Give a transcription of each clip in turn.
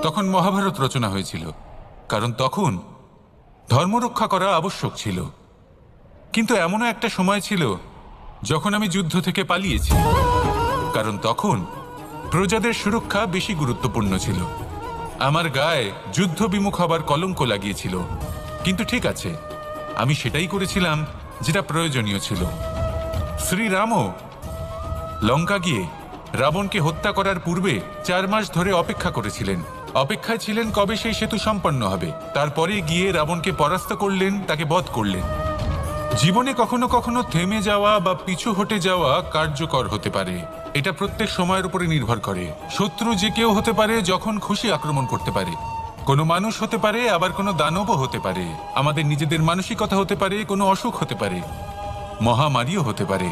তখন মহাভারত রচনা হয়েছিল, কারণ তখন ধর্ম রক্ষা করা আবশ্যক ছিল। কিন্তু এমনও একটা সময় ছিল যখন আমি যুদ্ধ থেকে পালিয়েছি, কারণ তখন প্রজাদের সুরক্ষা বেশি গুরুত্বপূর্ণ ছিল। আমার গায়ে যুদ্ধ বিমুখ হবার কলঙ্ক লাগিয়েছিল, কিন্তু ঠিক আছে, আমি সেটাই করেছিলাম যেটা প্রয়োজনীয় ছিল। শ্রীরামও লঙ্কা গিয়ে রাবণকে হত্যা করার পূর্বে 4 মাস ধরে অপেক্ষা করেছিলেন। অপেক্ষায় ছিলেন কবে সেই সেতু সম্পন্ন হবে, তারপরে গিয়ে রাবণকে পরাস্ত করলেন, তাকে বধ করলেন। জীবনে কখনো কখনো থেমে যাওয়া বা পিছু হটে যাওয়া কার্যকর হতে পারে। এটা প্রত্যেক সময়ের উপরে নির্ভর করে। শত্রু যে কেউ হতে পারে, যখন খুশি আক্রমণ করতে পারে। কোনো মানুষ হতে পারে, আবার কোনো দানবও হতে পারে। আমাদের নিজেদের মানসিকতা হতে পারে, কোনো অসুখ হতে পারে, মহামারীও হতে পারে।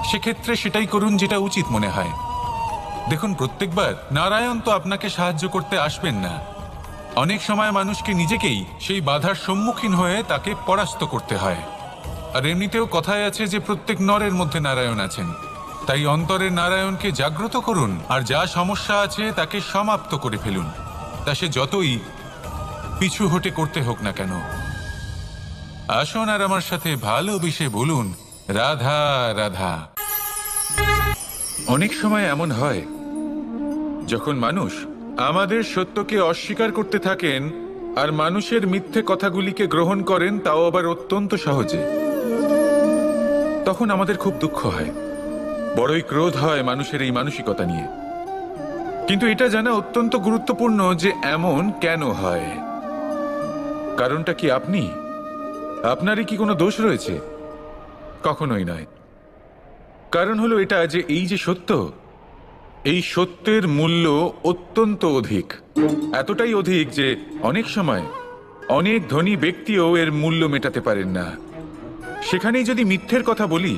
সেক্ষেত্রে সেটাই করুন যেটা উচিত মনে হয়। দেখুন, প্রত্যেকবার নারায়ণ তো আপনাকে সাহায্য করতে আসবেন না। অনেক সময় মানুষকে নিজেকেই সেই বাধার সম্মুখীন হয়ে তাকে পরাস্ত করতে হয়। আর এমনিতেও কথায় আছে যে প্রত্যেক নরের মধ্যে নারায়ণ আছেন। তাই অন্তরের নারায়ণকে জাগ্রত করুন, আর যা সমস্যা আছে তাকে সমাপ্ত করে ফেলুন, তা সে যতই পিছু হটে করতে হোক না কেন। আসুন আর আমার সাথে ভালোবেসে বলুন, রাধা রাধা। অনেক সময় এমন হয় যখন মানুষ আমাদের সত্যকে অস্বীকার করতে থাকেন আর মানুষের মিথ্যে কথাগুলিকে গ্রহণ করেন, তাও আবার অত্যন্ত সহজে। তখন আমাদের খুব দুঃখ হয়, বড়ই ক্রোধ হয় মানুষের এই মানসিকতা নিয়ে। কিন্তু এটা জানা অত্যন্ত গুরুত্বপূর্ণ যে এমন কেন হয়। কারণটা কি আপনি? আপনারই কি কোনো দোষ রয়েছে? কখনোই নয়। কারণ হলো এটা যে এই যে সত্য, এই সত্যের মূল্য অত্যন্ত অধিক। এতটাই অধিক যে অনেক সময় অনেক ধনী ব্যক্তিও এর মূল্য মেটাতে পারেন না। সেখানেই যদি মিথ্যের কথা বলি,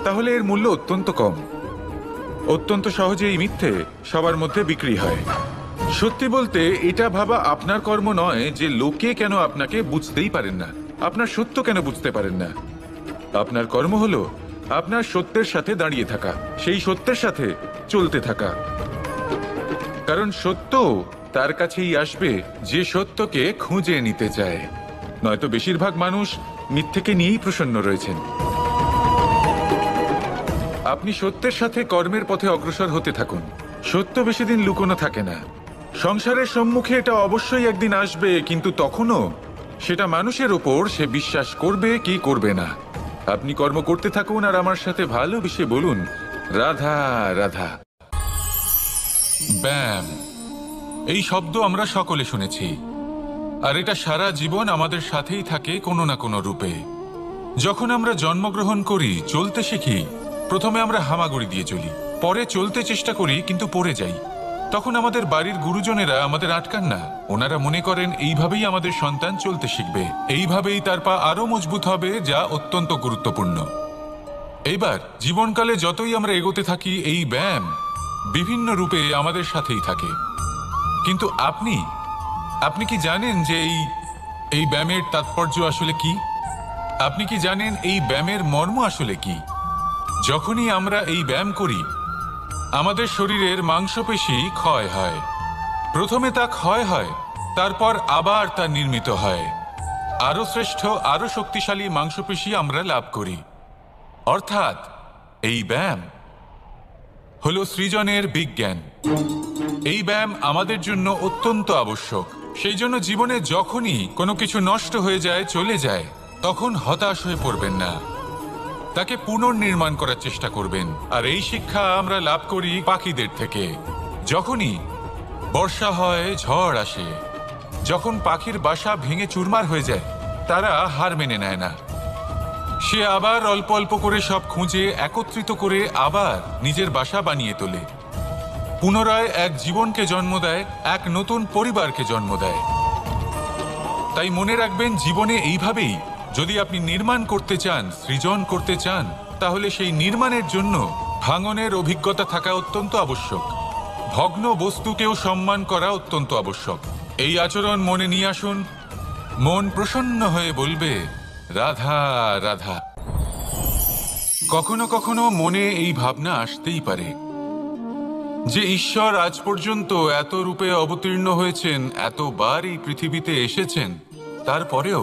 তাহলে এর মূল্য অত্যন্ত কম। অত্যন্ত সহজে এই মিথ্যে সবার মধ্যে বিক্রি হয়। সত্যি বলতে এটা ভাবা আপনার কর্ম নয় যে লোকে কেন আপনাকে বুঝতেই পারেন না, আপনার সত্য কেন বুঝতে পারেন না। আপনার কর্ম হলো আপনার সত্যের সাথে দাঁড়িয়ে থাকা, সেই সত্যের সাথে চলতে থাকা। কারণ সত্য তার কাছেই আসবে যে সত্যকে খুঁজে নিতে চায়। নয়তো বেশিরভাগ মানুষ মিথ্যেকে নিয়েই প্রসন্ন রয়েছেন। আপনি সত্যের সাথে কর্মের পথে অগ্রসর হতে থাকুন। সত্য বেশি দিন লুকোনো থাকে না। সংসারের সম্মুখে এটা অবশ্যই একদিন আসবে, কিন্তু তখনও সেটা মানুষের ওপর সে বিশ্বাস করবে কি করবে না। আপনি কর্ম করতে থাকুন আর আমার সাথে ভালোবেসে বলুন, রাধা রাধা। ব্যায়াম, এই শব্দ আমরা সকলে শুনেছি, আর এটা সারা জীবন আমাদের সাথেই থাকে কোনো না কোনো রূপে। যখন আমরা জন্মগ্রহণ করি, চলতে শিখি, প্রথমে আমরা হামাগুড়ি দিয়ে চলি, পরে চলতে চেষ্টা করি কিন্তু পড়ে যাই। তখন আমাদের বাড়ির গুরুজনেরা আমাদের আটকান না। ওনারা মনে করেন এইভাবেই আমাদের সন্তান চলতে শিখবে, এইভাবেই তার পা আরো মজবুত হবে, যা অত্যন্ত গুরুত্বপূর্ণ। এইবার জীবনকালে যতই আমরা এগোতে থাকি, এই ব্যায়াম বিভিন্ন রূপে আমাদের সাথেই থাকে। কিন্তু আপনি কি জানেন যে এই ব্যায়ামের তাৎপর্য আসলে কি? আপনি কি জানেন এই ব্যায়ামের মর্ম আসলে কি? যখনই আমরা এই ব্যায়াম করি, আমাদের শরীরের মাংসপেশি ক্ষয় হয়। প্রথমে তা ক্ষয় হয়, তারপর আবার তা নির্মিত হয়। আরো শ্রেষ্ঠ, আরো শক্তিশালী মাংসপেশি আমরা লাভ করি। অর্থাৎ এই ব্যায়াম হলো সৃজনের বিজ্ঞান। এই ব্যায়াম আমাদের জন্য অত্যন্ত আবশ্যক। সেই জন্য জীবনে যখনই কোনো কিছু নষ্ট হয়ে যায়, চলে যায়, তখন হতাশ হয়ে পড়বেন না, তাকে পুনর্নির্মাণ করার চেষ্টা করবেন। আর এই শিক্ষা আমরা লাভ করি পাখিদের থেকে। যখনই বর্ষা হয়, ঝড় আসে, যখন পাখির বাসা ভেঙে চুরমার হয়ে যায়, তারা হার মেনে নেয় না। সে আবার অল্প অল্প করে সব খুঁজে একত্রিত করে আবার নিজের বাসা বানিয়ে তোলে, পুনরায় এক জীবনকে জন্ম দেয়, এক নতুন পরিবারকে জন্ম দেয়। তাই মনে রাখবেন, জীবনে এইভাবেই যদি আপনি নির্মাণ করতে চান, সৃজন করতে চান, তাহলে সেই নির্মাণের জন্য ভাঙনের অভিজ্ঞতা থাকা অত্যন্ত আবশ্যক। ভগ্ন বস্তুকেও সম্মান করা অত্যন্ত আবশ্যক। এই আচরণ মনে নিয়ে আসুন, মন প্রসন্ন হয়ে বলবে, রাধা রাধা। কখনো কখনো মনে এই ভাবনা আসতেই পারে, যে ঈশ্বর আজ পর্যন্ত এত রূপে অবতীর্ণ হয়েছেন, এতবার এই পৃথিবীতে এসেছেন, তারপরেও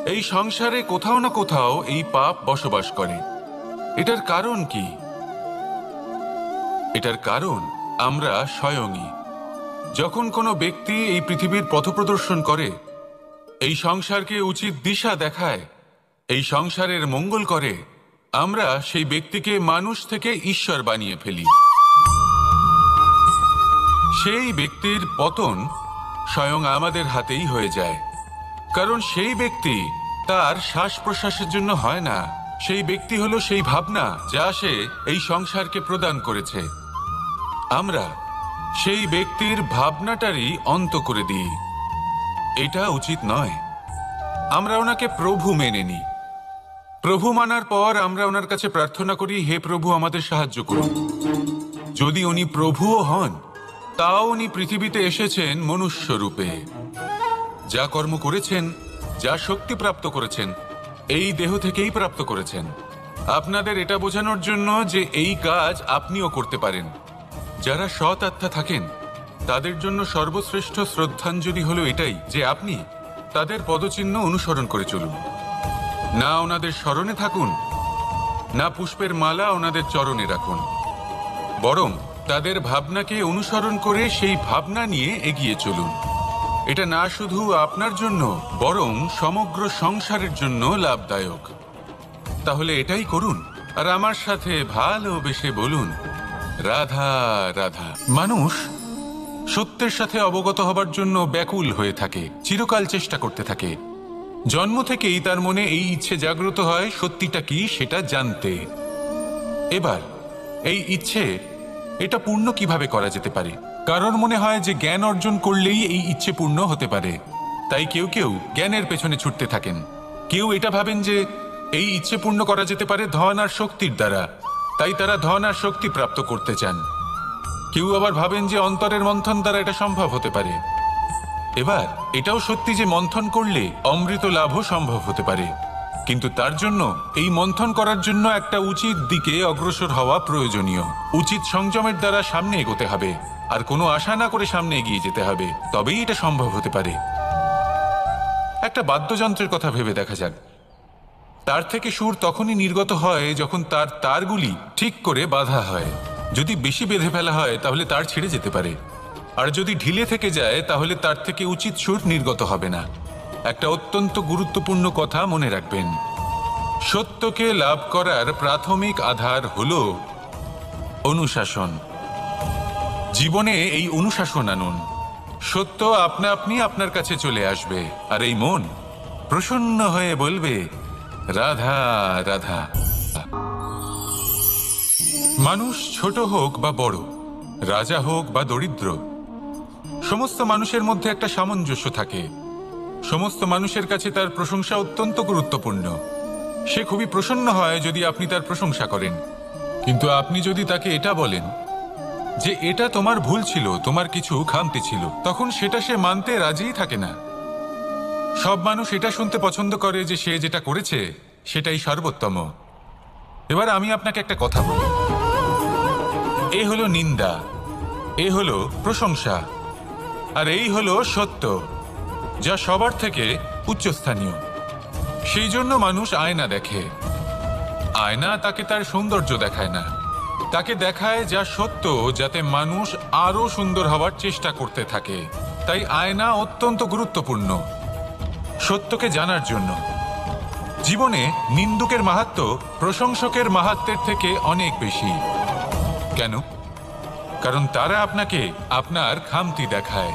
এই সংসারে কোথাও না কোথাও এই পাপ বসবাস করে। এটার কারণ কি? এটার কারণ আমরা স্বয়ংই। যখন কোনো ব্যক্তি এই পৃথিবীর পথপ্রদর্শন করে, এই সংসারকে উচিত দিশা দেখায়, এই সংসারের মঙ্গল করে, আমরা সেই ব্যক্তিকে মানুষ থেকে ঈশ্বর বানিয়ে ফেলি। সেই ব্যক্তির পতন স্বয়ং আমাদের হাতেই হয়ে যায়। কারণ সেই ব্যক্তি তার শ্বাস প্রশ্বাসের জন্য হয় না, সেই ব্যক্তি হলো সেই ভাবনা যা সে এই সংসারকে প্রদান করেছে। আমরা সেই ব্যক্তির ভাবনাটারই অন্ত করে দিই। এটা উচিত নয়। আমরা ওনাকে প্রভু মেনে নিই। প্রভু মানার পর আমরা ওনার কাছে প্রার্থনা করি, হে প্রভু আমাদের সাহায্য করুন। যদি উনি প্রভুও হন, তাও উনি পৃথিবীতে এসেছেন মনুষ্য রূপে। যা কর্ম করেছেন, যা শক্তি প্রাপ্ত করেছেন, এই দেহ থেকেই প্রাপ্ত করেছেন। আপনাদের এটা বোঝানোর জন্য যে এই কাজ আপনিও করতে পারেন। যারা সৎ আত্মা থাকেন, তাদের জন্য সর্বশ্রেষ্ঠ শ্রদ্ধাঞ্জলি হলো এটাই যে আপনি তাদের পদচিহ্ন অনুসরণ করে চলুন। না ওনাদের স্মরণে থাকুন, না পুষ্পের মালা ওনাদের চরণে রাখুন, বরং তাদের ভাবনাকে অনুসরণ করে সেই ভাবনা নিয়ে এগিয়ে চলুন। এটা না শুধু আপনার জন্য, বরং সমগ্র সংসারের জন্য লাভদায়ক। তাহলে এটাই করুন, আর আমার সাথে ভালোবেসে বলুন, রাধা রাধা। মানুষ সত্যের সাথে অবগত হবার জন্য ব্যাকুল হয়ে থাকে, চিরকাল চেষ্টা করতে থাকে। জন্ম থেকেই তার মনে এই ইচ্ছে জাগ্রত হয় সত্যিটা কি সেটা জানতে। এবার এই ইচ্ছে, এটা পূর্ণ কিভাবে করা যেতে পারে? কারোর মনে হয় যে জ্ঞান অর্জন করলেই এই ইচ্ছে পূর্ণ হতে পারে, তাই কেউ কেউ জ্ঞানের পেছনে ছুটতে থাকেন। কেউ এটা ভাবেন যে এই ইচ্ছে পূর্ণ করা যেতে পারে ধন আর শক্তির দ্বারা, তাই তারা ধন আর শক্তি প্রাপ্ত করতে চান। কেউ আবার ভাবেন যে অন্তরের মন্থন দ্বারা এটা সম্ভব হতে পারে। এবার এটাও সত্যি যে মন্থন করলে অমৃত লাভও সম্ভব হতে পারে, কিন্তু তার জন্য এই মন্থন করার জন্য একটা উচিত দিকে অগ্রসর হওয়া প্রয়োজনীয়। উচিত সংযমের দ্বারা সামনে এগোতে হবে, আর কোনো আশা না করে সামনে এগিয়ে যেতে হবে, তবেই এটা সম্ভব হতে পারে। একটা বাদ্যযন্ত্রের কথা ভেবে দেখা যাক। তার থেকে সুর তখনই নির্গত হয় যখন তার তারগুলি ঠিক করে বাঁধা হয়। যদি বেশি বেঁধে ফেলা হয় তাহলে তার ছিঁড়ে যেতে পারে, আর যদি ঢিলে থেকে যায় তাহলে তার থেকে উচিত সুর নির্গত হবে না। একটা অত্যন্ত গুরুত্বপূর্ণ কথা মনে রাখবেন, সত্যকে লাভ করার প্রাথমিক আধার হল অনুশাসন। জীবনে এই অনুশাসন আনুন, সত্য আপনা আপনি আপনার কাছে চলে আসবে, আর এই মন প্রসন্ন হয়ে বলবে, রাধা রাধা। মানুষ ছোট হোক বা বড়, রাজা হোক বা দরিদ্র, সমস্ত মানুষের মধ্যে একটা সামঞ্জস্য থাকে। সমস্ত মানুষের কাছে তার প্রশংসা অত্যন্ত গুরুত্বপূর্ণ। সে খুবই প্রসন্ন হয় যদি আপনি তার প্রশংসা করেন, কিন্তু আপনি যদি তাকে এটা বলেন যে এটা তোমার ভুল ছিল, তোমার কিছু খামতি ছিল, তখন সেটা সে মানতে রাজিই থাকে না। সব মানুষ এটা শুনতে পছন্দ করে যে সে যেটা করেছে সেটাই সর্বোত্তম। এবার আমি আপনাকে একটা কথা বলি, এ হলো নিন্দা, এ হলো প্রশংসা, আর এই হলো সত্য, যা সবার থেকে উচ্চস্থানীয়। সেই জন্য মানুষ আয়না দেখে। আয়না তাকে তার সৌন্দর্য দেখায় না, তাকে দেখায় যা সত্য, যাতে মানুষ আরো সুন্দর হওয়ার চেষ্টা করতে থাকে। তাই আয়না অত্যন্ত গুরুত্বপূর্ণ সত্যকে জানার জন্য। জীবনে নিন্দুকের মাহাত্ম্য প্রশংসকের মাহাত্ম্যের থেকে অনেক বেশি। কেন? কারণ তারা আপনাকে আপনার খামতি দেখায়,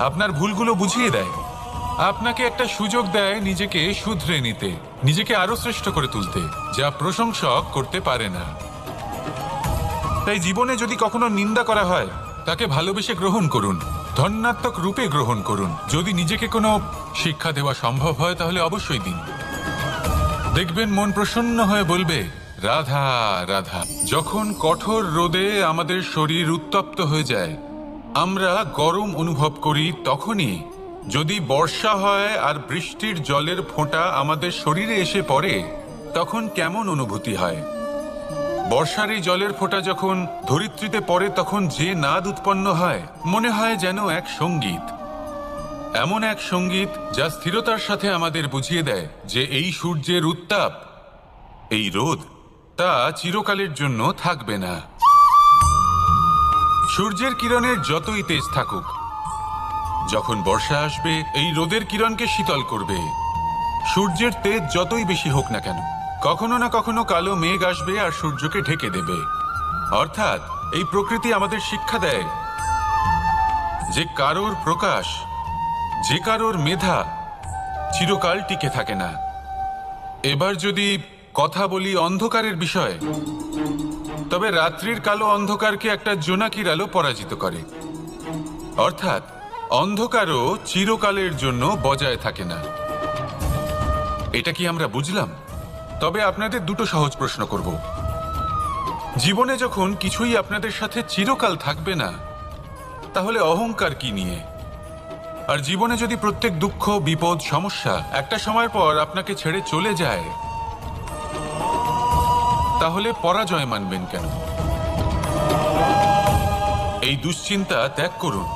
আপনার ভুলগুলো বুঝিয়ে দেয়, আপনাকে একটা সুযোগ দেয় নিজেকে শুধরে নিতে, নিজেকে আরো শ্রেষ্ঠ করে তুলতে, যা প্রশংসক করতে পারে না। তাই জীবনে যদি কখনো নিন্দা করা হয়, তাকে ভালোবেসে গ্রহণ করুন, ধন্যাত্মক রূপে গ্রহণ করুন। যদি নিজেকে কোনো শিক্ষা দেওয়া সম্ভব হয় তাহলে অবশ্যই দিন। দেখবেন মন প্রসন্ন হয়ে বলবে, রাধা রাধা। যখন কঠোর রোদে আমাদের শরীর উত্তপ্ত হয়ে যায়, আমরা গরম অনুভব করি, তখনই যদি বর্ষা হয় আর বৃষ্টির জলের ফোঁটা আমাদের শরীরে এসে পড়ে, তখন কেমন অনুভূতি হয়? বর্ষার এই জলের ফোঁটা যখন ধরিত্রীতে পড়ে তখন যে নাদ উৎপন্ন হয় মনে হয় যেন এক সঙ্গীত, এমন এক সঙ্গীত যা স্থিরতার সাথে আমাদের বুঝিয়ে দেয় যে এই সূর্যের উত্তাপ, এই রোদ, তা চিরকালের জন্য থাকবে না। সূর্যের কিরণের যতই তেজ থাকুক, যখন বর্ষা আসবে এই রোদের কিরণকে শীতল করবে। সূর্যের তেজ যতই বেশি হোক না কেন, কখনো না কখনো কালো মেঘ আসবে আর সূর্যকে ঢেকে দেবে। অর্থাৎ এই প্রকৃতি আমাদের শিক্ষা দেয় যে কারোর প্রকাশ, যে কারোর মেধা চিরকাল টিকে থাকে না। এবার যদি কথা বলি অন্ধকারের বিষয়ে, তবে রাত্রির কালো অন্ধকারকে একটা জোনাকির আলো পরাজিত করে। অর্থাৎ অন্ধকারও চিরকালের জন্য বজায় থাকে না। এটা কি আমরা বুঝলাম? তবে আপনাদের দুটো সহজ প্রশ্ন করব। জীবনে যখন কিছুই আপনাদের সাথে চিরকাল থাকবে না, তাহলে অহংকার কি নিয়ে? আর জীবনে যদি প্রত্যেক দুঃখ, বিপদ, সমস্যা একটা সময়ের পর আপনাকে ছেড়ে চলে যায়, তাহলে পরাজয় মানবেন কেন? এই দুশ্চিন্তা ত্যাগ করুন,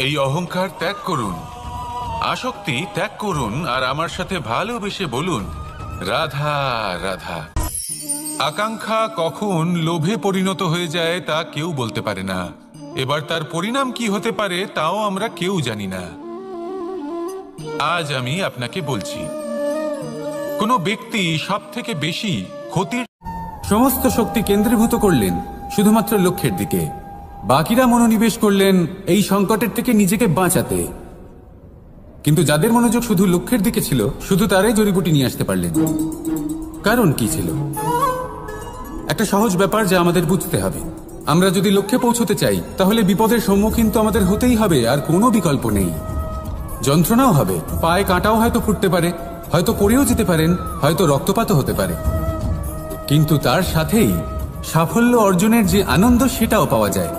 এই অহংকার ত্যাগ করুন, আসক্তি ত্যাগ করুন, আর আমার সাথে ভালোবেসে বলুন, রাধা রাধা। আকাঙ্ক্ষা কখন লোভে পরিণত হয়ে যায় তা কেউ বলতে পারে না। এবার তার পরিণাম কি হতে পারে তাও আমরা কেউ জানি না। আজ আমি আপনাকে বলছি, কোনো ব্যক্তি সব থেকে বেশি ক্ষতির সমস্ত শক্তি কেন্দ্রীভূত করলেন শুধুমাত্র লক্ষ্যের দিকে, বাকিরা মনোনিবেশ করলেন এই সংকটের থেকে নিজেকে বাঁচাতে। কিন্তু যাদের মনোযোগ শুধু লক্ষ্যের দিকে ছিল, শুধু তারাই জড়িবুটি নিয়ে আসতে পারলেন। কারণ কি ছিল? একটা সহজ ব্যাপার যা আমাদের বুঝতে হবে। আমরা যদি লক্ষ্যে পৌঁছতে চাই, তাহলে বিপদের সম্মুখীন তো আমাদের হতেই হবে, আর কোনো বিকল্প নেই। যন্ত্রণাও হবে, পায়ে কাঁটাও হয়তো ফুটতে পারে, হয়তো পড়েও যেতে পারেন, হয়তো রক্তপাতও হতে পারে। কিন্তু তার সাথেই সাফল্য অর্জনের যে আনন্দ, সেটাও পাওয়া যায়।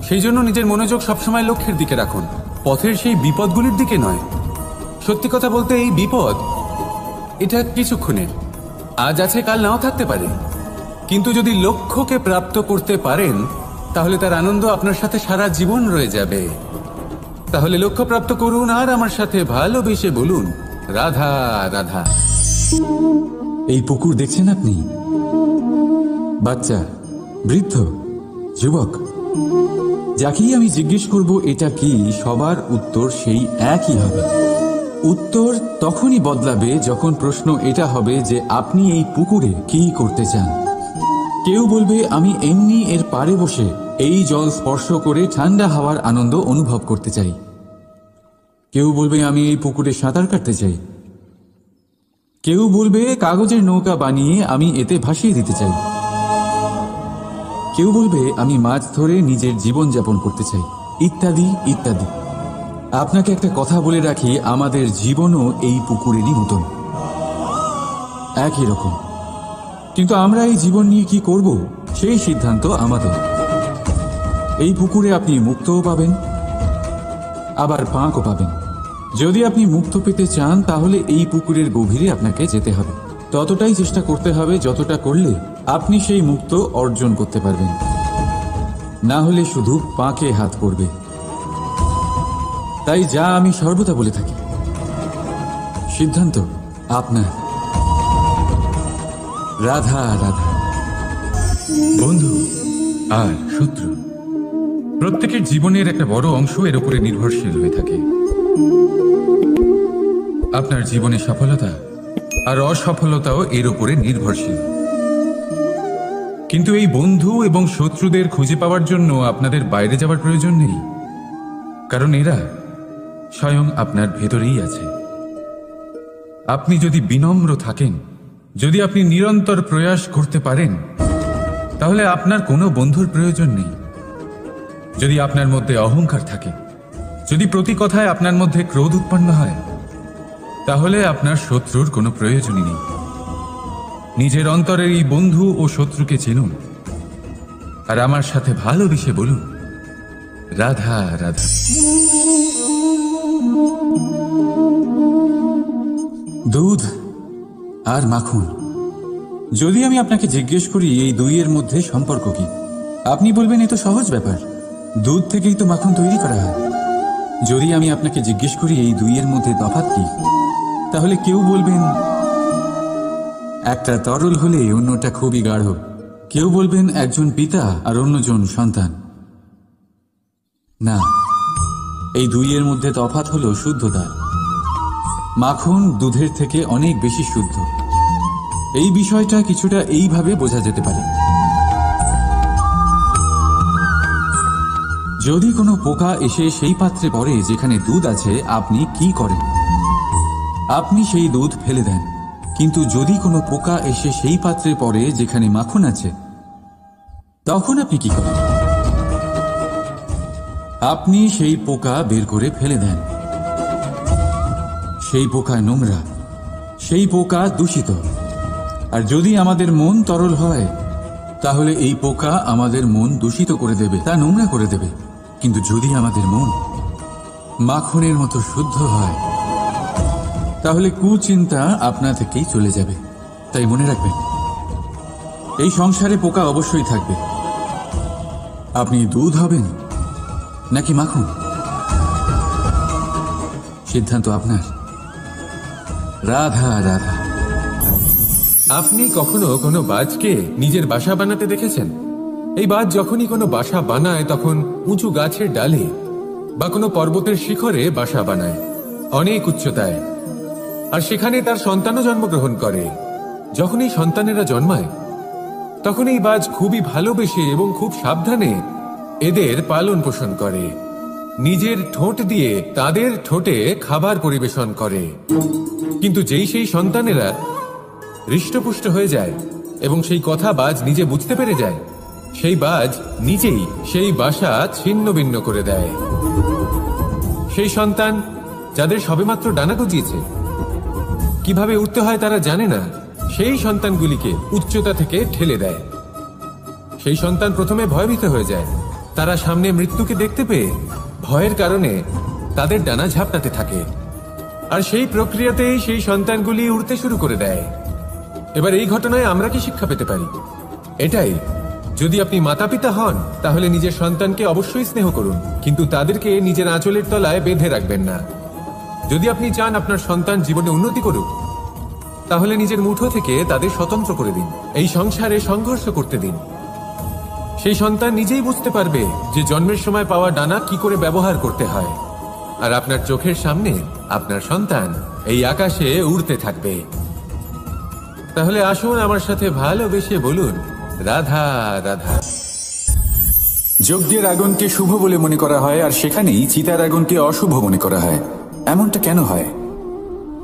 সেই জন্য নিজের মনোযোগ সবসময় লক্ষ্যের দিকে রাখুন, পথের সেই বিপদগুলির দিকে নয়। সত্যি কথা বলতে এই বিপদ, এটা কিছুক্ষণের, আজ আছে কাল নাও থাকতে পারে। কিন্তু যদি লক্ষ্যকে প্রাপ্ত করতে পারেন, তাহলে তার আনন্দ আপনার সাথে সারা জীবন রয়ে যাবে। তাহলে লক্ষ্য প্রাপ্ত করুন আর আমার সাথে ভালোবেসে বলুন, রাধা রাধা। এই পুকুর দেখছেন আপনি? বাচ্চা, বৃদ্ধ, যুবক, যাকেই আমি জিজ্ঞেস করব এটা কি, সবার উত্তর সেই একই হবে। উত্তর তখনই বদলাবে যখন প্রশ্ন এটা হবে যে আপনি এই পুকুরে কি করতে চান। কেউ বলবে আমি এমনি এর পাড়ে বসে এই জল স্পর্শ করে ঠান্ডা হাওয়ার আনন্দ অনুভব করতে চাই। কেউ বলবে আমি এই পুকুরে সাঁতার কাটতে চাই। কেউ বলবে কাগজের নৌকা বানিয়ে আমি এতে ভাসিয়ে দিতে চাই। কেউ বলবে আমি মাছ ধরে নিজের জীবন যাপন করতে চাই, ইত্যাদি ইত্যাদি। আপনাকে একটা কথা বলে রাখি, আমাদের জীবনও এই পুকুরেরই মতন, একই রকম। কিন্তু আমরা এই জীবন নিয়ে কি করব, সেই সিদ্ধান্ত আমাদের। এই পুকুরে আপনি মুক্তও পাবেন, আবার পাঁকও পাবেন। যদি আপনি মুক্ত পেতে চান, তাহলে এই পুকুরের গভীরে আপনাকে যেতে হবে। ততটাই চেষ্টা করতে হবে যতটা করলে আপনি সেই মুক্ত অর্জন করতে পারবেন। না হলে শুধু পাঁকে হাত পড়বে। তাই যা আমি সর্বদা বলে থাকি, সিদ্ধান্ত আপনার। রাধা রাধা। বন্ধু আর শত্রু, প্রত্যেকের জীবনের একটা বড় অংশ এর উপরে নির্ভরশীল হয়ে থাকে। আপনার জীবনের সফলতা আর অসফলতাও এর উপরে নির্ভরশীল। কিন্তু এই বন্ধু এবং শত্রুদের খুঁজে পাওয়ার জন্য আপনাদের বাইরে যাওয়ার প্রয়োজন নেই, কারণ এরা স্বয়ং আপনার ভেতরেই আছে। আপনি যদি বিনম্র থাকেন, যদি আপনি নিরন্তর প্রয়াস করতে পারেন, তাহলে আপনার কোনো বন্ধুর প্রয়োজন নেই। যদি আপনার মধ্যে অহংকার থাকে, যদি প্রতি কথায় আপনার মধ্যে ক্রোধ উৎপন্ন হয়, তাহলে আপনার শত্রুর কোনো প্রয়োজনই নেই। নিজের অন্তরের এই বন্ধু ও শত্রুকে চিনুন, আর আমার সাথে ভালোবেসে বলুন, রাধা রাধা। দুধ আর মাখন যদি আমি আপনাকে জিজ্ঞেস করি এই দুইয়ের মধ্যে সম্পর্ক কি, আপনি বলবেন এ তো সহজ ব্যাপার, দুধ থেকেই তো মাখন তৈরি করা হয়। যদি আমি আপনাকে জিজ্ঞেস করি এই দুইয়ের মধ্যে তফাৎ কি, তাহলে কেউ বলবেন একটা তরল হলে অন্যটা খুবই গাঢ়, কেউ বলবেন একজন পিতা আর অন্যজন সন্তান। না, এই দুইয়ের মধ্যে তফাৎ হলো শুদ্ধতা। মাখন দুধের থেকে অনেক বেশি শুদ্ধ। এই বিষয়টা কিছুটা এইভাবে বোঝা যেতে পারে। যদি কোনো পোকা এসে সেই পাত্রে পড়ে যেখানে দুধ আছে, আপনি কি করেন? আপনি সেই দুধ ফেলে দেন। কিন্তু যদি কোনো পোকা এসে সেই পাত্রে পড়ে যেখানে মাখন আছে, তখন আপনি কি করেন? আপনি সেই পোকা বের করে ফেলে দেন। সেই পোকা নোংরা, সেই পোকা দূষিত। আর যদি আমাদের মন তরল হয়, তাহলে এই পোকা আমাদের মন দূষিত করে দেবে, তা নোংরা করে দেবে। কিন্তু যদি আমাদের মন মাখনের মতো শুদ্ধ হয়, তাহলে কুচিন্তা আপনা থেকেই চলে যাবে। তাই মনে রাখবেন, এই সংসারে পোকা অবশ্যই থাকবে। আপনি দুধ হবেন নাকি মাখন, সিদ্ধান্ত আপনার। রাধা রাধা। আপনি কখনো কোনো বাজকে নিজের বাসা বানাতে দেখেছেন? এই বাজ যখনই কোনো বাসা বানায়, তখন উঁচু গাছের ডালে বা কোনো পর্বতের শিখরে বাসা বানায়, অনেক উচ্চতায়। আর সেখানে তার সন্তানও জন্মগ্রহণ করে। যখন এই সন্তানেরা জন্মায়, তখন এই বাজ খুবই ভালোবেসে এবং খুব সাবধানে এদের পালন পোষণ করে। নিজের ঠোঁট দিয়ে তাদের ঠোঁটে খাবার পরিবেশন করে। কিন্তু যেই সেই সন্তানেরা হৃষ্টপুষ্ট হয়ে যায় এবং সেই কথা বাজ নিজে বুঝতে পেরে যায়, সেই বাজ নিজেই সেই বাসা ছিন্ন ভিন্ন করে দেয়। সেই সন্তান যাদের সবেমাত্র ডানা গজিয়েছে, কিভাবে উঠতে হয় তারা জানে না, সেই সন্তানগুলিকে উচ্চতা থেকে ঠেলে দেয়। সেই সন্তান প্রথমে ভয়ভীত হয়ে যায়। তারা সামনে মৃত্যুকে দেখতে পেয়ে ভয়ের কারণে তাদের ডানা ঝাপটাতে থাকে। আর সেই প্রক্রিয়াতেই সেই সন্তানগুলি উড়তে শুরু করে দেয়। এবার এই ঘটনায় আমরা কি শিক্ষা পেতে পারি? এটাই, যদি আপনি মাতা পিতা হন, তাহলে নিজের সন্তানকে অবশ্যই স্নেহ করুন, কিন্তু তাদেরকে নিজের আঁচলের তলায় বেঁধে রাখবেন না। যদি আপনি চান আপনার সন্তান জীবনে উন্নতি করুক, তাহলে নিজের মুঠো থেকে তাদের স্বতন্ত্র করে দিন। এই সংসারে সংঘর্ষ করতে দিন। সেই সন্তান নিজেই বুঝতে পারবে যে জন্মের সময় পাওয়া ডানা কি করে ব্যবহার করতে হয়। আর আপনার চোখের সামনে আপনার সন্তান এই আকাশে উড়তে থাকবে। তাহলে আসুন আমার সাথে ভালোবেসে বলুন, রাধা রাধা। যজ্ঞের আগুনকে শুভ বলে মনে করা হয়, আর সেখানেই চিতার আগুনকে অশুভ মনে করা হয়। এমনটা কেন হয়?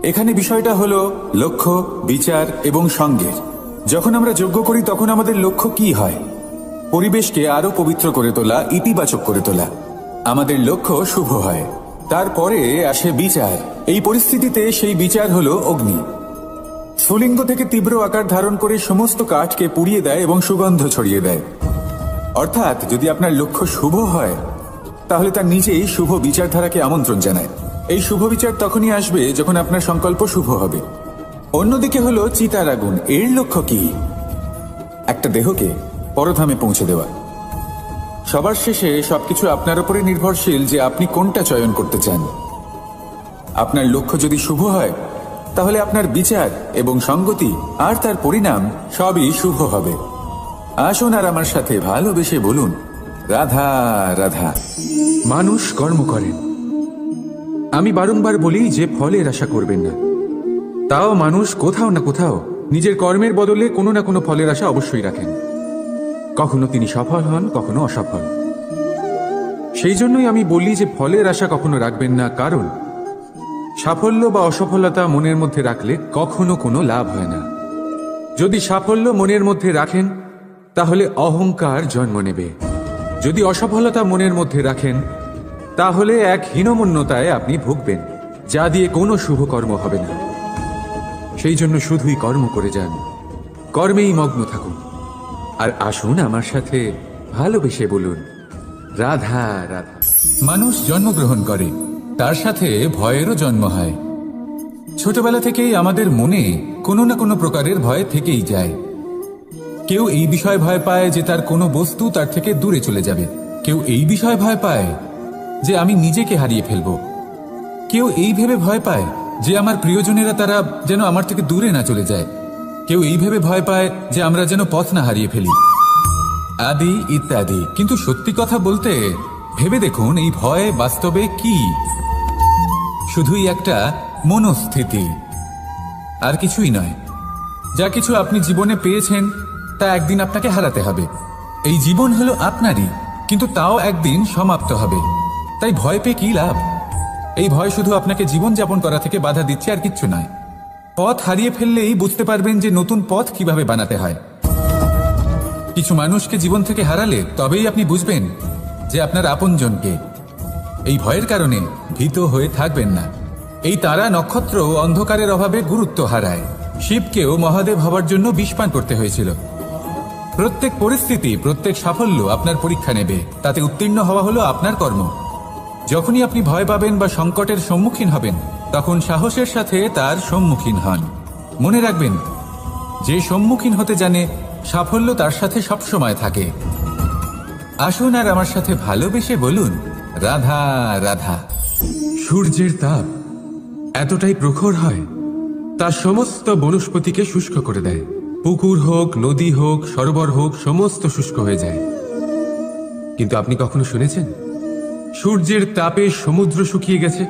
এখানে বিষয়টা হলো লক্ষ্য, বিচার এবং সঙ্গের। যখন আমরা যজ্ঞ করি, তখন আমাদের লক্ষ্য কি হয়? পরিবেশকে আরো পবিত্র করে তোলা, ইতিবাচক করে তোলা। আমাদের লক্ষ্য শুভ হয়। তারপরে আসে বিচার। এই পরিস্থিতিতে সেই বিচার হলো অগ্নি। স্ফুলিঙ্গ থেকে তীব্র আকার ধারণ করে সমস্ত কাঠকে পুড়িয়ে দেয় এবং সুগন্ধ ছড়িয়ে দেয়। অর্থাৎ যদি আপনার লক্ষ্য শুভ হয়, তাহলে তার নিজেই শুভ বিচারধারাকে আমন্ত্রণ জানায়। এই শুভ বিচার তখনই আসবে যখন আপনার সংকল্প শুভ হবে। অন্যদিকে হলো চিতার আগুন। এর লক্ষ্য কি? একটা দেহকে পরধামে পৌঁছে দেওয়া। সবার শেষে সবকিছু আপনার উপরে নির্ভরশীল যে আপনি কোনটা চয়ন করতে চান। আপনার লক্ষ্য যদি শুভ হয়, তাহলে আপনার বিচার এবং সঙ্গতি আর তার পরিণাম সবই শুভ হবে। আসুন আর আমার সাথে ভালোবেসে বলুন, রাধা রাধা। মানুষ কর্ম করেন। আমি বারংবার বলি যে ফলের আশা করবেন না। তাও মানুষ কোথাও না কোথাও নিজের কর্মের বদলে কোনো না কোনো ফলের আশা অবশ্যই রাখেন। কখনো তিনি সফল হন, কখনো অসফল। সেই জন্যই আমি বলি যে ফলের আশা কখনো রাখবেন না, কারণ সাফল্য বা অসফলতা মনের মধ্যে রাখলে কখনো কোনো লাভ হয় না। যদি সাফল্য মনের মধ্যে রাখেন, তাহলে অহংকার জন্ম নেবে। যদি অসফলতা মনের মধ্যে রাখেন, তাহলে এক হীনমন্যতায় আপনি ভুগবেন, যা দিয়ে কোনো শুভ কর্ম হবে না। সেই জন্য শুধুই কর্ম করে যান, কর্মেই মগ্ন থাকুন। আর আসুন আমার সাথে ভালোবেসে বলুন, রাধা রাধা। মানুষ জন্মগ্রহণ করে, তার সাথে ভয়েরও জন্ম হয়। ছোটবেলা থেকেই আমাদের মনে কোনো না কোনো প্রকারের ভয় থেকেই যায়। কেউ এই বিষয়ে ভয় পায় যে তার কোনো বস্তু তার থেকে দূরে চলে যাবে। কেউ এই বিষয়ে ভয় পায় যে আমি নিজেকে হারিয়ে ফেলব। কেউ এই ভেবে ভয় পায় যে আমার প্রিয়জনেরা তারা যেন আমার থেকে দূরে না চলে যায়। কেউ এই ভেবে ভয় পায় যে আমরা যেন পথ না হারিয়ে ফেলি, আদি ইত্যাদি। কিন্তু সত্যি কথা বলতে ভেবে দেখুন, এই ভয় বাস্তবে কি? শুধুই একটা মনস্থিতি, আর কিছুই নয়। যা কিছু আপনি জীবনে পেয়েছেন তা একদিন আপনাকে হারাতে হবে। এই জীবন হলো আপনারই, কিন্তু তাও একদিন সমাপ্ত হবে। তাই ভয় পেয়ে কি লাভ? এই ভয় শুধু আপনাকে জীবনযাপন করা থেকে বাধা দিচ্ছে, আর কিচ্ছু নয়। পথ হারিয়ে ফেললেই বুঝতে পারবেন যে নতুন পথ কিভাবে বানাতে হয়। কিছু মানুষকে জীবন থেকে হারালে তবেই আপনি বুঝবেন যে আপনার আপনজনকে। এই ভয়ের কারণে ভীত হয়ে থাকবেন না। এই তারা নক্ষত্র অন্ধকারের অভাবে গুরুত্ব হারায়। শিবকেও মহাদেব হবার জন্য বিষ পান করতে হয়েছিল। প্রত্যেক পরিস্থিতি, প্রত্যেক সাফল্য আপনার পরীক্ষা নেবে, তাতে উত্তীর্ণ হওয়া হলো আপনার কর্ম। যখনই আপনি ভয় পাবেন বা সংকটের সম্মুখীন হবেন, তখন সাহসের সাথে তার সম্মুখীন হন। মনে রাখবেন, যে সম্মুখীন হতে জানে সাফল্য তার সাথে সবসময় থাকে। আসুন আর আমার সাথে ভালোবেসে বলুন, রাধা রাধা। সূর্যের তাপ এতটাই প্রখর হয় তা সমস্ত বনস্পতিকে শুষ্ক করে দেয়। পুকুর হোক, নদী হোক, সরোবর হোক, সমস্ত শুষ্ক হয়ে যায়। কিন্তু আপনি কখনো শুনেছেন সূর্যের তাপে সমুদ্র শুকিয়ে গেছে?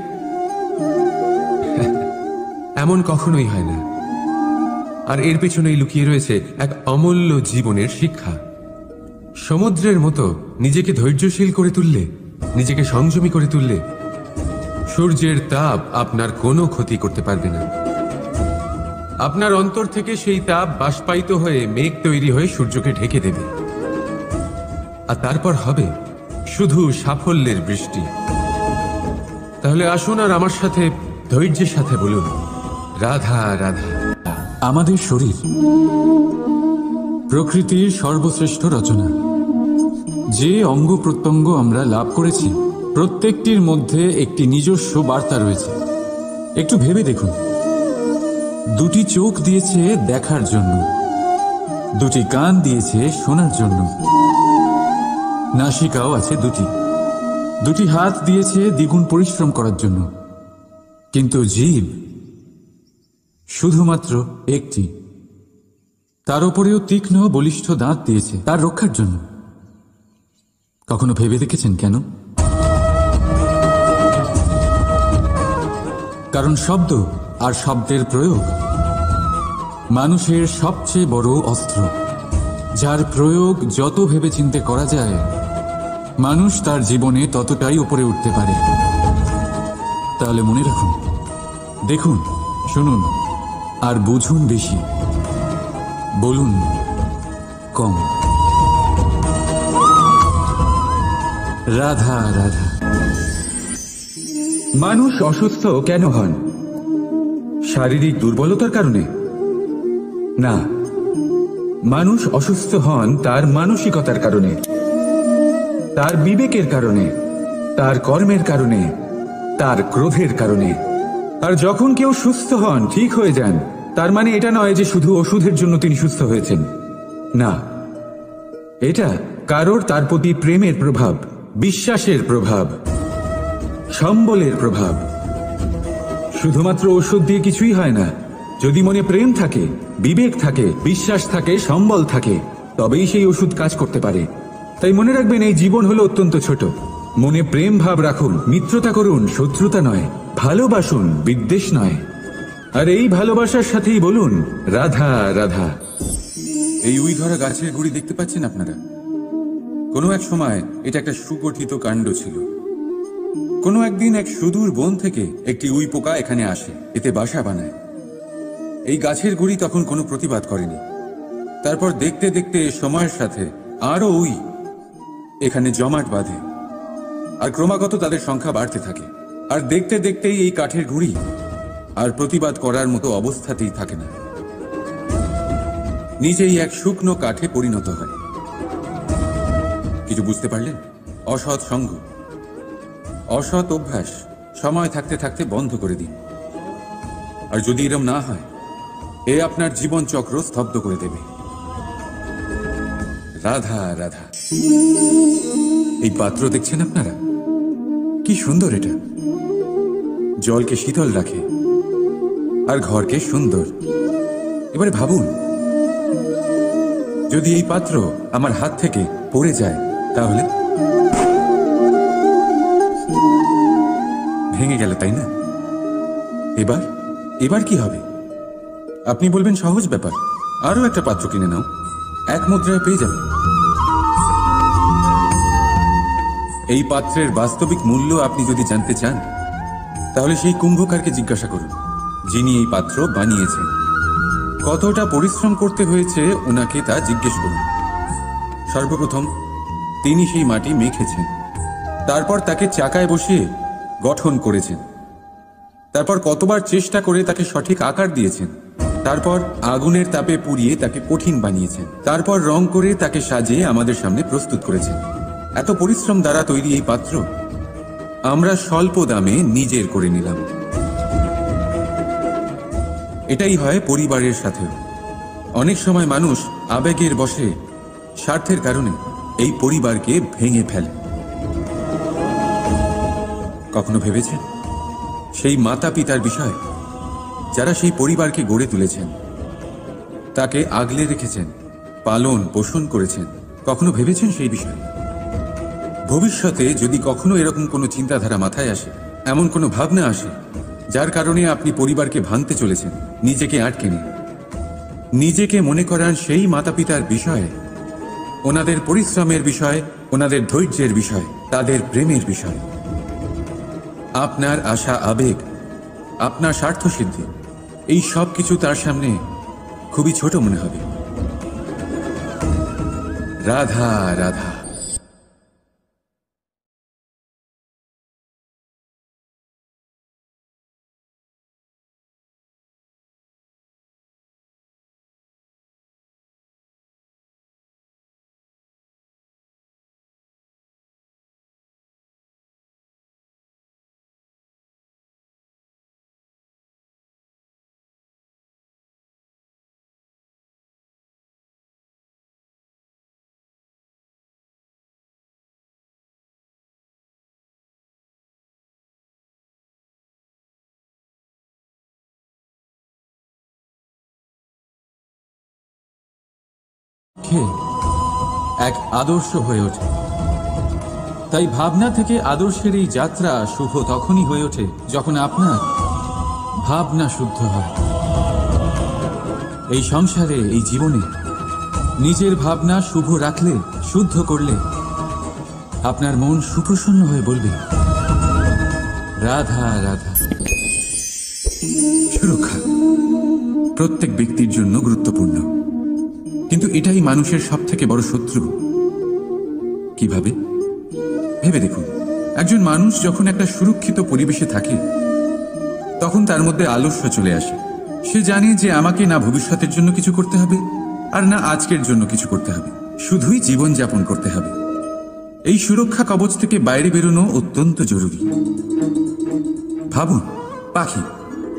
এমন কখনোই হয় না। আর এর পেছনেই লুকিয়ে রয়েছে এক অমূল্য জীবনের শিক্ষা। সমুদ্রের মতো নিজেকে ধৈর্যশীল করে তুললে, নিজেকে সংযমী করে তুললে, সূর্যের তাপ আপনার কোনো ক্ষতি করতে পারবে না। আপনার অন্তর থেকে সেই তাপ বাষ্পায়িত হয়ে মেঘ তৈরি হয়ে সূর্যকে ঢেকে দেবে, আর তারপর হবে শুধু সাফল্যের বৃষ্টি। তাহলে আসুন আর আমার সাথে ধৈর্যের সাথে বলুন, রাধা রাধা। আমাদের শরীর প্রকৃতির সর্বশ্রেষ্ঠ রচনা। যে অঙ্গ প্রত্যঙ্গ আমরা লাভ করেছি, প্রত্যেকটির মধ্যে একটি নিজস্ব বার্তা রয়েছে। একটু ভেবে দেখুন, দুটি চোখ দিয়েছে দেখার জন্য, দুটি কান দিয়েছে শোনার জন্য, নাসিকাও আছে দুটি, দুটি হাত দিয়েছে দ্বিগুণ পরিশ্রম করার জন্য। কিন্তু জীব শুধুমাত্র একটি, তার উপরেও তীক্ষ্ণ বলিষ্ঠ দাঁত দিয়েছে তার রক্ষার জন্য। কখনো ভেবে দেখেছেন কেন? কারণ শব্দ আর শব্দের প্রয়োগ মানুষের সবচেয়ে বড় অস্ত্র, যার প্রয়োগ যত ভেবেচিন্তে করা যায়, মানুষ তার জীবনে ততটাই উপরে উঠতে পারে। তাহলে মনে রাখুন, দেখুন, শুনুন আর বুঝুন বেশি, বলুন কম। রাধা রাধা। মানুষ অসুস্থ কেন হন? শারীরিক দুর্বলতার কারণে? না, মানুষ অসুস্থ হন তার মানসিকতার কারণে, তার বিবেকের কারণে, তার কর্মের কারণে, তার ক্রোধের কারণে। আর যখন কেউ সুস্থ হন, ঠিক হয়ে যান, তার মানে এটা নয় যে শুধু ওষুধের জন্য তিনি সুস্থ হয়েছেন। না, এটা কারোর তার প্রতি প্রেমের প্রভাব, বিশ্বাসের প্রভাব, সম্বলের প্রভাব। শুধুমাত্র ওষুধ দিয়ে কিছুই হয় না। যদি মনে প্রেম থাকে, বিবেক থাকে, বিশ্বাস থাকে, সম্বল থাকে, তবেই সেই ওষুধ কাজ করতে পারে। তাই মনে রাখবেন, এই জীবন হলো অত্যন্ত ছোট। মনে প্রেম ভাব রাখুন, মিত্রতা করুন, শত্রুতা নয়, ভালোবাসুন, বিদ্বেষ নয়। আর এই ভালোবাসার সাথেই বলুন, রাধা রাধা। এই উই ধরা গাছের গুড়ি দেখতে পাচ্ছেন আপনারা? কোনো এক সময় এটা একটা সুগঠিত কাণ্ড ছিল। কোনো একদিন এক সুদূর বন থেকে একটি উই পোকা এখানে আসে, এতে বাসা বানায়। এই গাছের গুড়ি তখন কোনো প্রতিবাদ করেনি। তারপর দেখতে দেখতে সময়ের সাথে আরো উই এখানে জমাট বাঁধে, আর ক্রমাগত তাদের সংখ্যা বাড়তে থাকে। আর দেখতে দেখতেই এই কাঠের গুড়ি আর প্রতিবাদ করার মতো অবস্থাতেই থাকে না, নিজেই এক শুকনো কাঠে পরিণত হয়। কিছু বুঝতে পারলেন? অসৎ সঙ্গ, অসৎ অভ্যাস সময় থাকতে থাকতে বন্ধ করে দিন। আর যদি এরম না হয়, এ আপনার জীবন চক্র স্তব্ধ করে দেবে। রাধা রাধা। এই পাত্র দেখছেন আপনারা, কি সুন্দর এটা। জলকে শীতল রাখে আর ঘরকে সুন্দর। এবারে ভাবুন, যদি এই পাত্র আমার হাত থেকে পড়ে যায় তাহলে ভেঙে গেল, তাই না? এবার এবার কি হবে? আপনি বলবেন সহজ ব্যাপার, আরো একটা পাত্র কিনে নাও, 1 মুদ্রায় পেয়ে যাবে। এই পাত্রের বাস্তবিক মূল্য আপনি যদি জানতে চান তাহলে সেই কুম্ভকারকে জিজ্ঞাসা করুন, যিনি এই পাত্র বানিয়েছেন। কতটা পরিশ্রম করতে হয়েছে ওনাকে তা জিজ্ঞেস করুন। সর্বপ্রথম তিনি সেই মাটি মেখেছেন, তারপর তাকে চাকায় বসিয়ে গঠন করেছেন, তারপর কতবার চেষ্টা করে তাকে সঠিক আকার দিয়েছেন, তারপর আগুনের তাপে পুড়িয়ে তাকে কঠিন বানিয়েছেন, তারপর রং করে তাকে সাজিয়ে আমাদের সামনে প্রস্তুত করেছেন। এত পরিশ্রম দ্বারা তৈরি এই পাত্র আমরা স্বল্প দামে নিজের করে নিলাম। এটাই হয় পরিবারের সাথেও। অনেক সময় মানুষ আবেগের বশে, স্বার্থের কারণে এই পরিবারকে ভেঙে ফেলে। কখনো ভেবেছেন সেই মাতা পিতার বিষয়, যারা সেই পরিবারকে গড়ে তুলেছেন, তাকে আগলে রেখেছেন, পালন পোষণ করেছেন? কখনো ভেবেছেন সেই বিষয়ে? ভবিষ্যতে যদি কখনো এরকম কোনো চিন্তাধারা মাথায় আসে, এমন কোনো ভাবনা আসে যার কারণে আপনি পরিবারকে ভাঙতে চলেছেন, নিজেকে আটকে নিন। নিজেকে মনে করান সেই মাতা পিতার বিষয়ে, ওনাদের পরিশ্রমের বিষয়, ওনাদের ধৈর্যের বিষয়, তাদের প্রেমের বিষয়। আপনার আশা, আবেগ, আপনার স্বার্থসিদ্ধি, এই সব কিছু তার সামনে খুবই ছোট মনে হবে। রাধা রাধা। এক আদর্শ হয়ে ওঠে। তাই ভাবনা থেকে আদর্শের এই যাত্রা শুভ তখনই হয়ে ওঠে যখন আপনার ভাবনা শুদ্ধ হয়। এই সংসারে, এই জীবনে নিজের ভাবনা শুভ রাখলে, শুদ্ধ করলে আপনার মন সুপ্রসন্ন হয়ে বলবে রাধা রাধা। সুরক্ষা প্রত্যেক ব্যক্তির জন্য গুরুত্বপূর্ণ, কিন্তু এটাই মানুষের সব থেকে বড় শত্রু। কিভাবে? ভেবে দেখুন, একজন মানুষ যখন একটা সুরক্ষিত পরিবেশে থাকে তখন তার মধ্যে আলস্য চলে আসে। সে জানে যে আমাকে না ভবিষ্যতের জন্য কিছু করতে হবে আর না আজকের জন্য কিছু করতে হবে, শুধুই জীবন যাপন করতে হবে। এই সুরক্ষা কবচ থেকে বাইরে বেরোনো অত্যন্ত জরুরি। ভাবুন, পাখি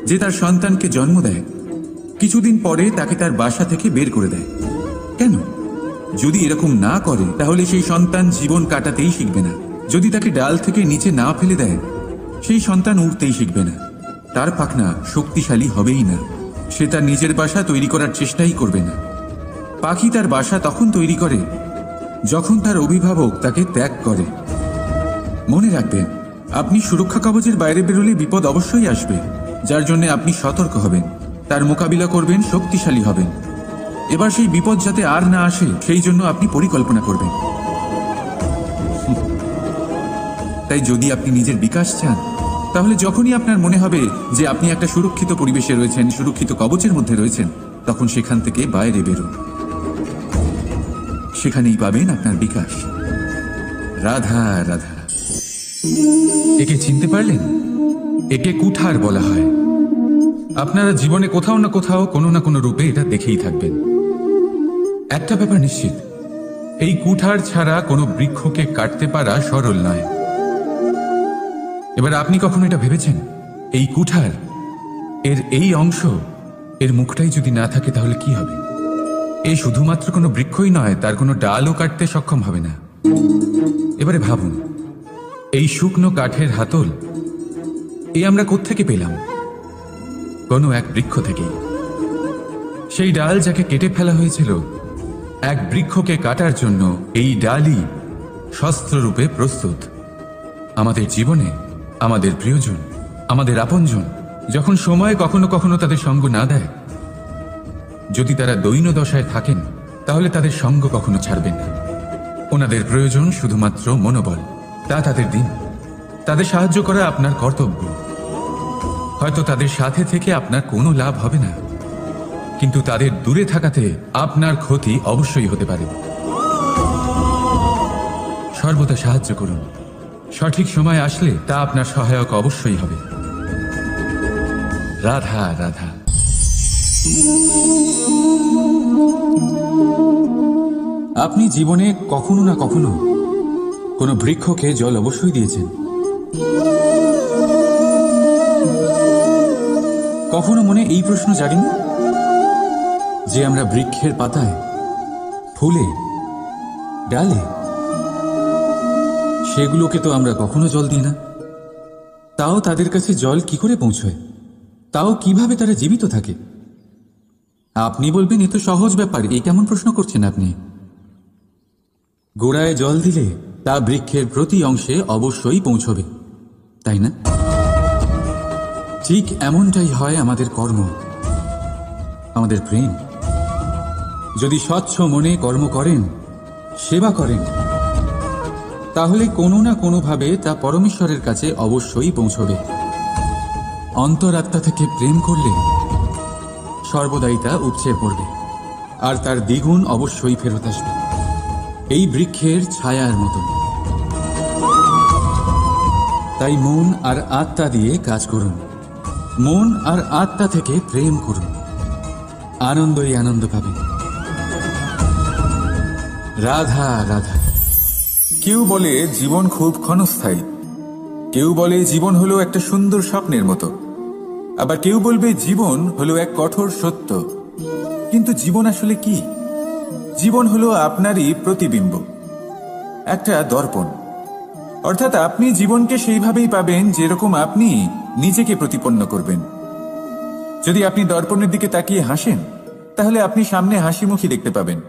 যে তার সন্তানকে জন্ম দেয়, কিছুদিন পরে তাকে তার বাসা থেকে বের করে দেয়। কেন? যদি এরকম না করে তাহলে সেই সন্তান জীবন কাটাতেই শিখবে না। যদি তাকে ডাল থেকে নিচে না ফেলে দেয়, সেই সন্তান উঠতেই শিখবে না, তার পাখনা শক্তিশালী হবেই না, সে তার নিজের বাসা তৈরি করার চেষ্টাই করবে না। পাখি তার বাসা তখন তৈরি করে যখন তার অভিভাবক তাকে ত্যাগ করে। মনে রাখবেন, আপনি সুরক্ষা কবচের বাইরে বেরোলে বিপদ অবশ্যই আসবে, যার জন্য আপনি সতর্ক হবেন, তার মোকাবিলা করবেন, শক্তিশালী হবেন। এবার সেই বিপদ যাতে আর না আসে সেই জন্য আপনি পরিকল্পনা করবেন। তাই যদি আপনি নিজের বিকাশ চান, তাহলে যখনই আপনার মনে হবে যে আপনি একটা সুরক্ষিত পরিবেশে রয়েছেন, সুরক্ষিত কবচের মধ্যে রয়েছেন, তখন সেখান থেকে বাইরে বেরোন। সেখানেই পাবেন আপনার বিকাশ। রাধা রাধা। একে চিনতে পারলেন? একে কুঠার বলা হয়। আপনারা জীবনে কোথাও না কোথাও, কোনো না কোনো রূপে এটা দেখেই থাকবেন। একটা ব্যাপার নিশ্চিত, এই কুঠার ছাড়া কোনো বৃক্ষকে কাটতে পারা সরল নয়। এবার আপনি কখনো এটা ভেবেছেন, এই কুঠার, এর এই অংশ, এর মুখটাই যদি না থাকে তাহলে কি হবে? এই শুধুমাত্র কোনো বৃক্ষই নয়, তার কোনো ডালও কাটতে সক্ষম হবে না। এবারে ভাবুন, এই শুকনো কাঠের হাতল আমরা কোত্থেকে পেলাম? কোনো এক বৃক্ষ থেকেই। সেই ডাল যাকে কেটে ফেলা হয়েছিল, এক বৃক্ষকে কাটার জন্য এই ডালই শস্ত্ররূপে প্রস্তুত। আমাদের জীবনে আমাদের প্রিয়জন, আমাদের আপনজন যখন সময় কখনো কখনো তাদের সঙ্গ না দেয়, যদি তারা দৈন্য দশায় থাকেন, তাহলে তাদের সঙ্গ কখনো ছাড়বেন না। ওনাদের প্রয়োজন শুধুমাত্র মনোবল, তা তাদের দিন। তাদের সাহায্য করা আপনার কর্তব্য। হয়তো তাদের সাথে থেকে আপনার কোনো লাভ হবে না, কিন্তু তাদের দূরে থাকাতে আপনার ক্ষতি অবশ্যই হতে পারে। সর্বদা সাহায্য করুন। সঠিক সময় আসলে তা আপনার সহায়ক অবশ্যই হবে। রাধা রাধা। আপনি জীবনে কখনো না কখনো কোনো বৃক্ষকে জল অবশ্যই দিয়েছেন। কখনো মনে এই প্রশ্ন জাগেনি যে আমরা বৃক্ষের পাতায়, ফুলে, ডালে সেগুলোকে তো আমরা কখনো জল দিই না, তাও তাদের কাছে জল কি করে পৌঁছয়? তাও কিভাবে তারা জীবিত থাকে? আপনি বলবেন এ তো সহজ ব্যাপার, এই কেমন প্রশ্ন করছেন আপনি? গোড়ায় জল দিলে তা বৃক্ষের প্রতি অংশে অবশ্যই পৌঁছবে, তাই না? ঠিক এমনটাই হয় আমাদের কর্ম, আমাদের প্রেম। যদি স্বচ্ছ মনে কর্ম করেন, সেবা করেন, তাহলে কোনো না কোনোভাবে তা পরমেশ্বরের কাছে অবশ্যই পৌঁছবে। অন্তরাত্মা থেকে প্রেম করলে সর্বদাই তা উপচে পড়বে, আর তার দ্বিগুণ অবশ্যই ফেরত আসবে, এই বৃক্ষের ছায়ার মতন। তাই মন আর আত্মা দিয়ে কাজ করুন, মন আর আত্মা থেকে প্রেম করুন, আনন্দই আনন্দ পাবেন। রাধা রাধা। কেউ বলে জীবন খুব ক্ষণস্থায়ী, কেউ বলে জীবন হলো একটা সুন্দর স্বপ্নের মতো, আবার কেউ বলবে জীবন হলো এক কঠোর সত্য। কিন্তু জীবন আসলে কি? জীবন হলো আপনারই প্রতিবিম্ব, একটা দর্পণ। অর্থাৎ আপনি জীবনকে সেইভাবেই পাবেন যেরকম আপনি নিজেকে প্রতিপন্ন করবেন। যদি আপনি দর্পণের দিকে তাকিয়ে হাসেন, তাহলে আপনি সামনে হাসিমুখী দেখতে পাবেন।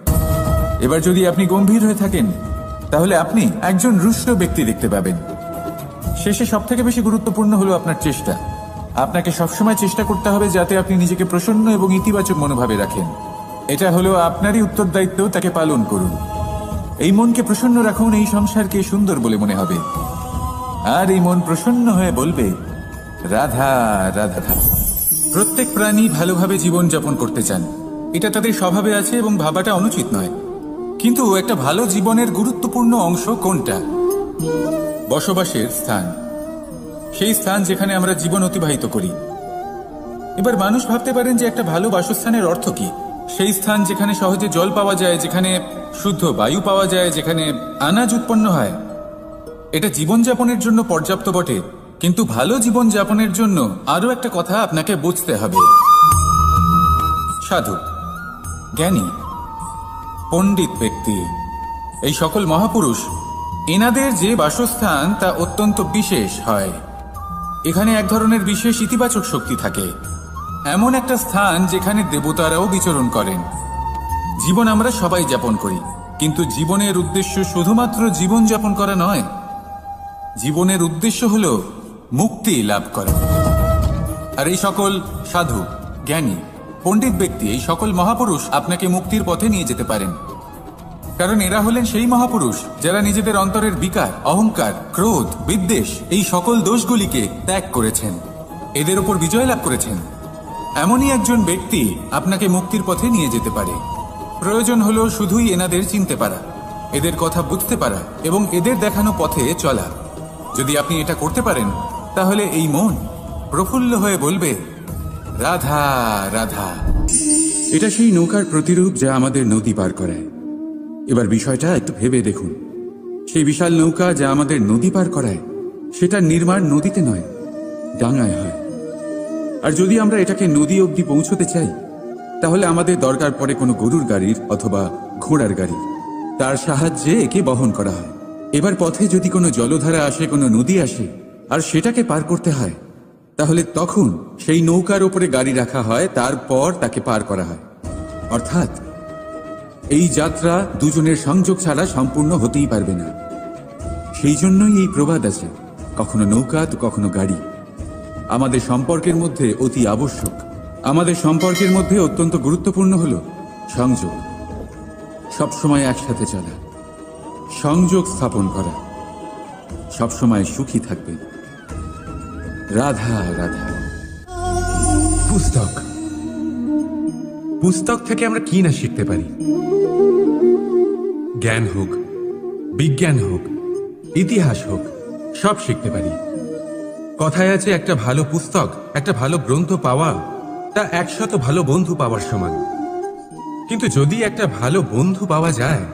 এবার যদি আপনি গম্ভীর হয়ে থাকেন, তাহলে আপনি একজন রুষ্ট ব্যক্তি দেখতে পাবেন। শেষে সবথেকে বেশি গুরুত্বপূর্ণ হলো আপনার চেষ্টা। আপনাকে সবসময় চেষ্টা করতে হবে যাতে আপনি নিজেকে প্রসন্ন এবং ইতিবাচক মনোভাবে রাখেন। এটা হলো আপনারই উত্তরদায়িত্ব, তাকে পালন করুন। এই মনকে প্রসন্ন রাখুন, এই সংসারকে সুন্দর বলে মনে হবে, আর এই মন প্রসন্ন হয়ে বলবে রাধা রাধা। প্রত্যেক প্রাণী ভালোভাবে জীবন যাপন করতে চান, এটা তাদের স্বভাবে আছে এবং ভাবাটা অনুচিত নয়। কিন্তু একটা ভালো জীবনের গুরুত্বপূর্ণ অংশ কোনটা? বসবাসের স্থান, সেই স্থান যেখানে আমরা জীবন অতিবাহিত করি। এবার মানুষ ভাবতে পারেন যে একটা ভালো বাসস্থানের অর্থ কি? সেই স্থান যেখানে সহজে জল পাওয়া যায়, যেখানে শুদ্ধ বায়ু পাওয়া যায়, যেখানে আনাজ উৎপন্ন হয়। এটা জীবনযাপনের জন্য পর্যাপ্ত বটে, কিন্তু ভালো জীবনযাপনের জন্য আরো একটা কথা আপনাকে বুঝতে হবে। সাধু, জ্ঞানী, পণ্ডিত ব্যক্তি, এই সকল মহাপুরুষ, এনাদের যে বাসস্থান তা অত্যন্ত বিশেষ হয়। এখানে এক ধরনের বিশেষ ইতিবাচক শক্তি থাকে, এমন একটা স্থান যেখানে দেবতারাও বিচরণ করেন। জীবন আমরা সবাই যাপন করি, কিন্তু জীবনের উদ্দেশ্য শুধুমাত্র জীবন যাপন করা নয়। জীবনের উদ্দেশ্য হল মুক্তি লাভ করা। আর এই সকল সাধু, জ্ঞানী, পণ্ডিত ব্যক্তি, এই সকল মহাপুরুষ আপনাকে মুক্তির পথে নিয়ে যেতে পারেন, কারণ এরা হলেন সেই মহাপুরুষ যারা নিজেদের অন্তরের বিকার, অহংকার, ক্রোধ, বিদ্বেষ এই সকল দোষগুলিকে ত্যাগ করেছেন, এদের উপর বিজয় লাভ করেছেন। এমনই একজন ব্যক্তি আপনাকে মুক্তির পথে নিয়ে যেতে পারে। প্রয়োজন হলো শুধুই এনাদের চিনতে পারা, এদের কথা বুঝতে পারা এবং এদের দেখানো পথে চলা। যদি আপনি এটা করতে পারেন, তাহলে এই মন প্রফুল্ল হয়ে বলবে রাধা রাধা। এটা সেই নৌকার প্রতিরূপ যা আমাদের নদী পার করায়। এবার বিষয়টা একটু ভেবে দেখুন, সেই বিশাল নৌকা যা আমাদের নদী পার করায়, সেটার নির্মাণ নদীতে নয়, ডাঙায় হয়। আর যদি আমরা এটাকে নদী অবধি পৌঁছতে চাই, তাহলে আমাদের দরকার পড়ে কোনো গরুর গাড়ির অথবা ঘোড়ার গাড়ির। তার সাহায্যে একে বহন করা হয়। এবার পথে যদি কোনো জলধারা আসে, কোনো নদী আসে, আর সেটাকে পার করতে হয়, তাহলে তখন সেই নৌকার ওপরে গাড়ি রাখা হয়, তারপর তাকে পার করা হয়। অর্থাৎ এই যাত্রা দুজনের সংযোগ ছাড়া সম্পূর্ণ হতেই পারবে না। সেই জন্যই এই প্রবাদ আছে, কখনো নৌকা তো কখনো গাড়ি। আমাদের সম্পর্কের মধ্যে অতি আবশ্যক, আমাদের সম্পর্কের মধ্যে অত্যন্ত গুরুত্বপূর্ণ হল সংযোগ। সবসময় একসাথে চলা, সংযোগ স্থাপন করা, সবসময় সুখী থাকবেন। রাধা রাধা। পুস্তক, পুস্তক থেকে আমরা কি না শিখতে পারি। জ্ঞান হোক, বিজ্ঞান হোক, ইতিহাস হোক, সব শিখতে পারি। কথায় আছে, একটা ভালো পুস্তক, একটা ভালো গ্রন্থ পাওয়া তা 100 ভালো বন্ধু পাওয়ার সমান। কিন্তু যদি একটা ভালো বন্ধু পাওয়া যায়,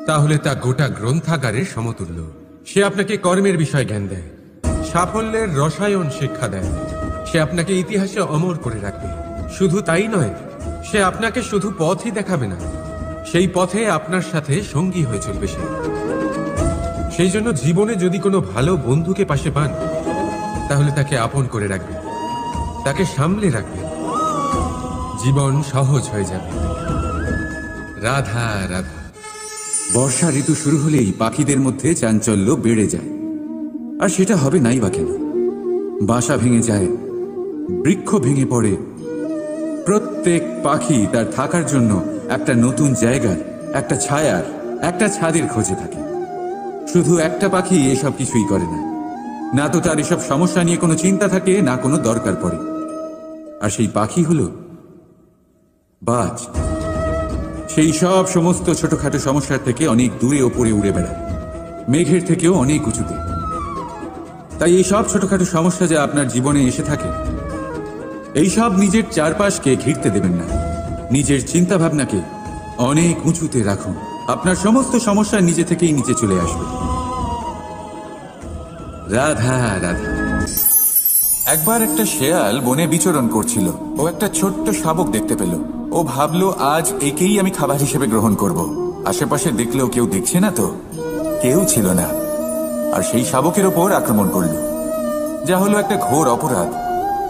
তাহলে তা গোটা গ্রন্থাগারের সমতুল্য। সে আপনাকে কর্মের বিষয় জ্ঞান দেয়, সাফল্যের রসায়ন শিক্ষা দেয়, সে আপনাকে ইতিহাসে অমর করে রাখবে। শুধু তাই নয়, সে আপনাকে শুধু পথই দেখাবে না, সেই পথে আপনার সাথে সঙ্গী হয়ে চলবে সে। সেই জন্য জীবনে যদি কোনো ভালো বন্ধুকে পাশে পান, তাহলে তাকে আপন করে রাখবেন, তাকে সামলে রাখবেন, জীবন সহজ হয়ে যাবে। রাধা রাধা। বর্ষা ঋতু শুরু হলেই পাখিদের মধ্যে চাঞ্চল্য বেড়ে যায়। আর সেটা হবে নাই বা কেন? বাসা ভেঙে যায়, বৃক্ষ ভেঙে পড়ে, প্রত্যেক পাখি তার থাকার জন্য একটা নতুন জায়গার, একটা ছায়ার, একটা ছাদের খোঁজে থাকে। শুধু একটা পাখি এসব কিছুই করে না, না তো তার এসব সমস্যা নিয়ে কোনো চিন্তা থাকে, না কোনো দরকার পড়ে। আর সেই পাখি হলো বাজ। সেই সব সমস্ত ছোটখাটো সমস্যার থেকে অনেক দূরে ওপরে উড়ে বেড়ায়, মেঘের থেকেও অনেক উঁচুতে। তাই এই সব ছোটখাটো সমস্যা যা আপনার জীবনে এসে থাকে, এই সব নিজের চারপাশকে ঘিরতে দেবেন না। নিজের চিন্তা ভাবনাকে অনেক উঁচুতে রাখুন, আপনার সমস্ত সমস্যা নিজে থেকেই নিচে চলে আসবে। রাধা রাধা। একবার একটা শেয়াল বনে বিচরণ করছিল। ও একটা ছোট্ট শাবক দেখতে পেল। ও ভাবলো, আজ একেই আমি খাবার হিসেবে গ্রহণ করব। আশেপাশে দেখলেও কেউ দেখছে না তো, কেউ ছিল না। আর সেই শাবকের ওপর আক্রমণ করল, যা হলো একটা ঘোর অপরাধ।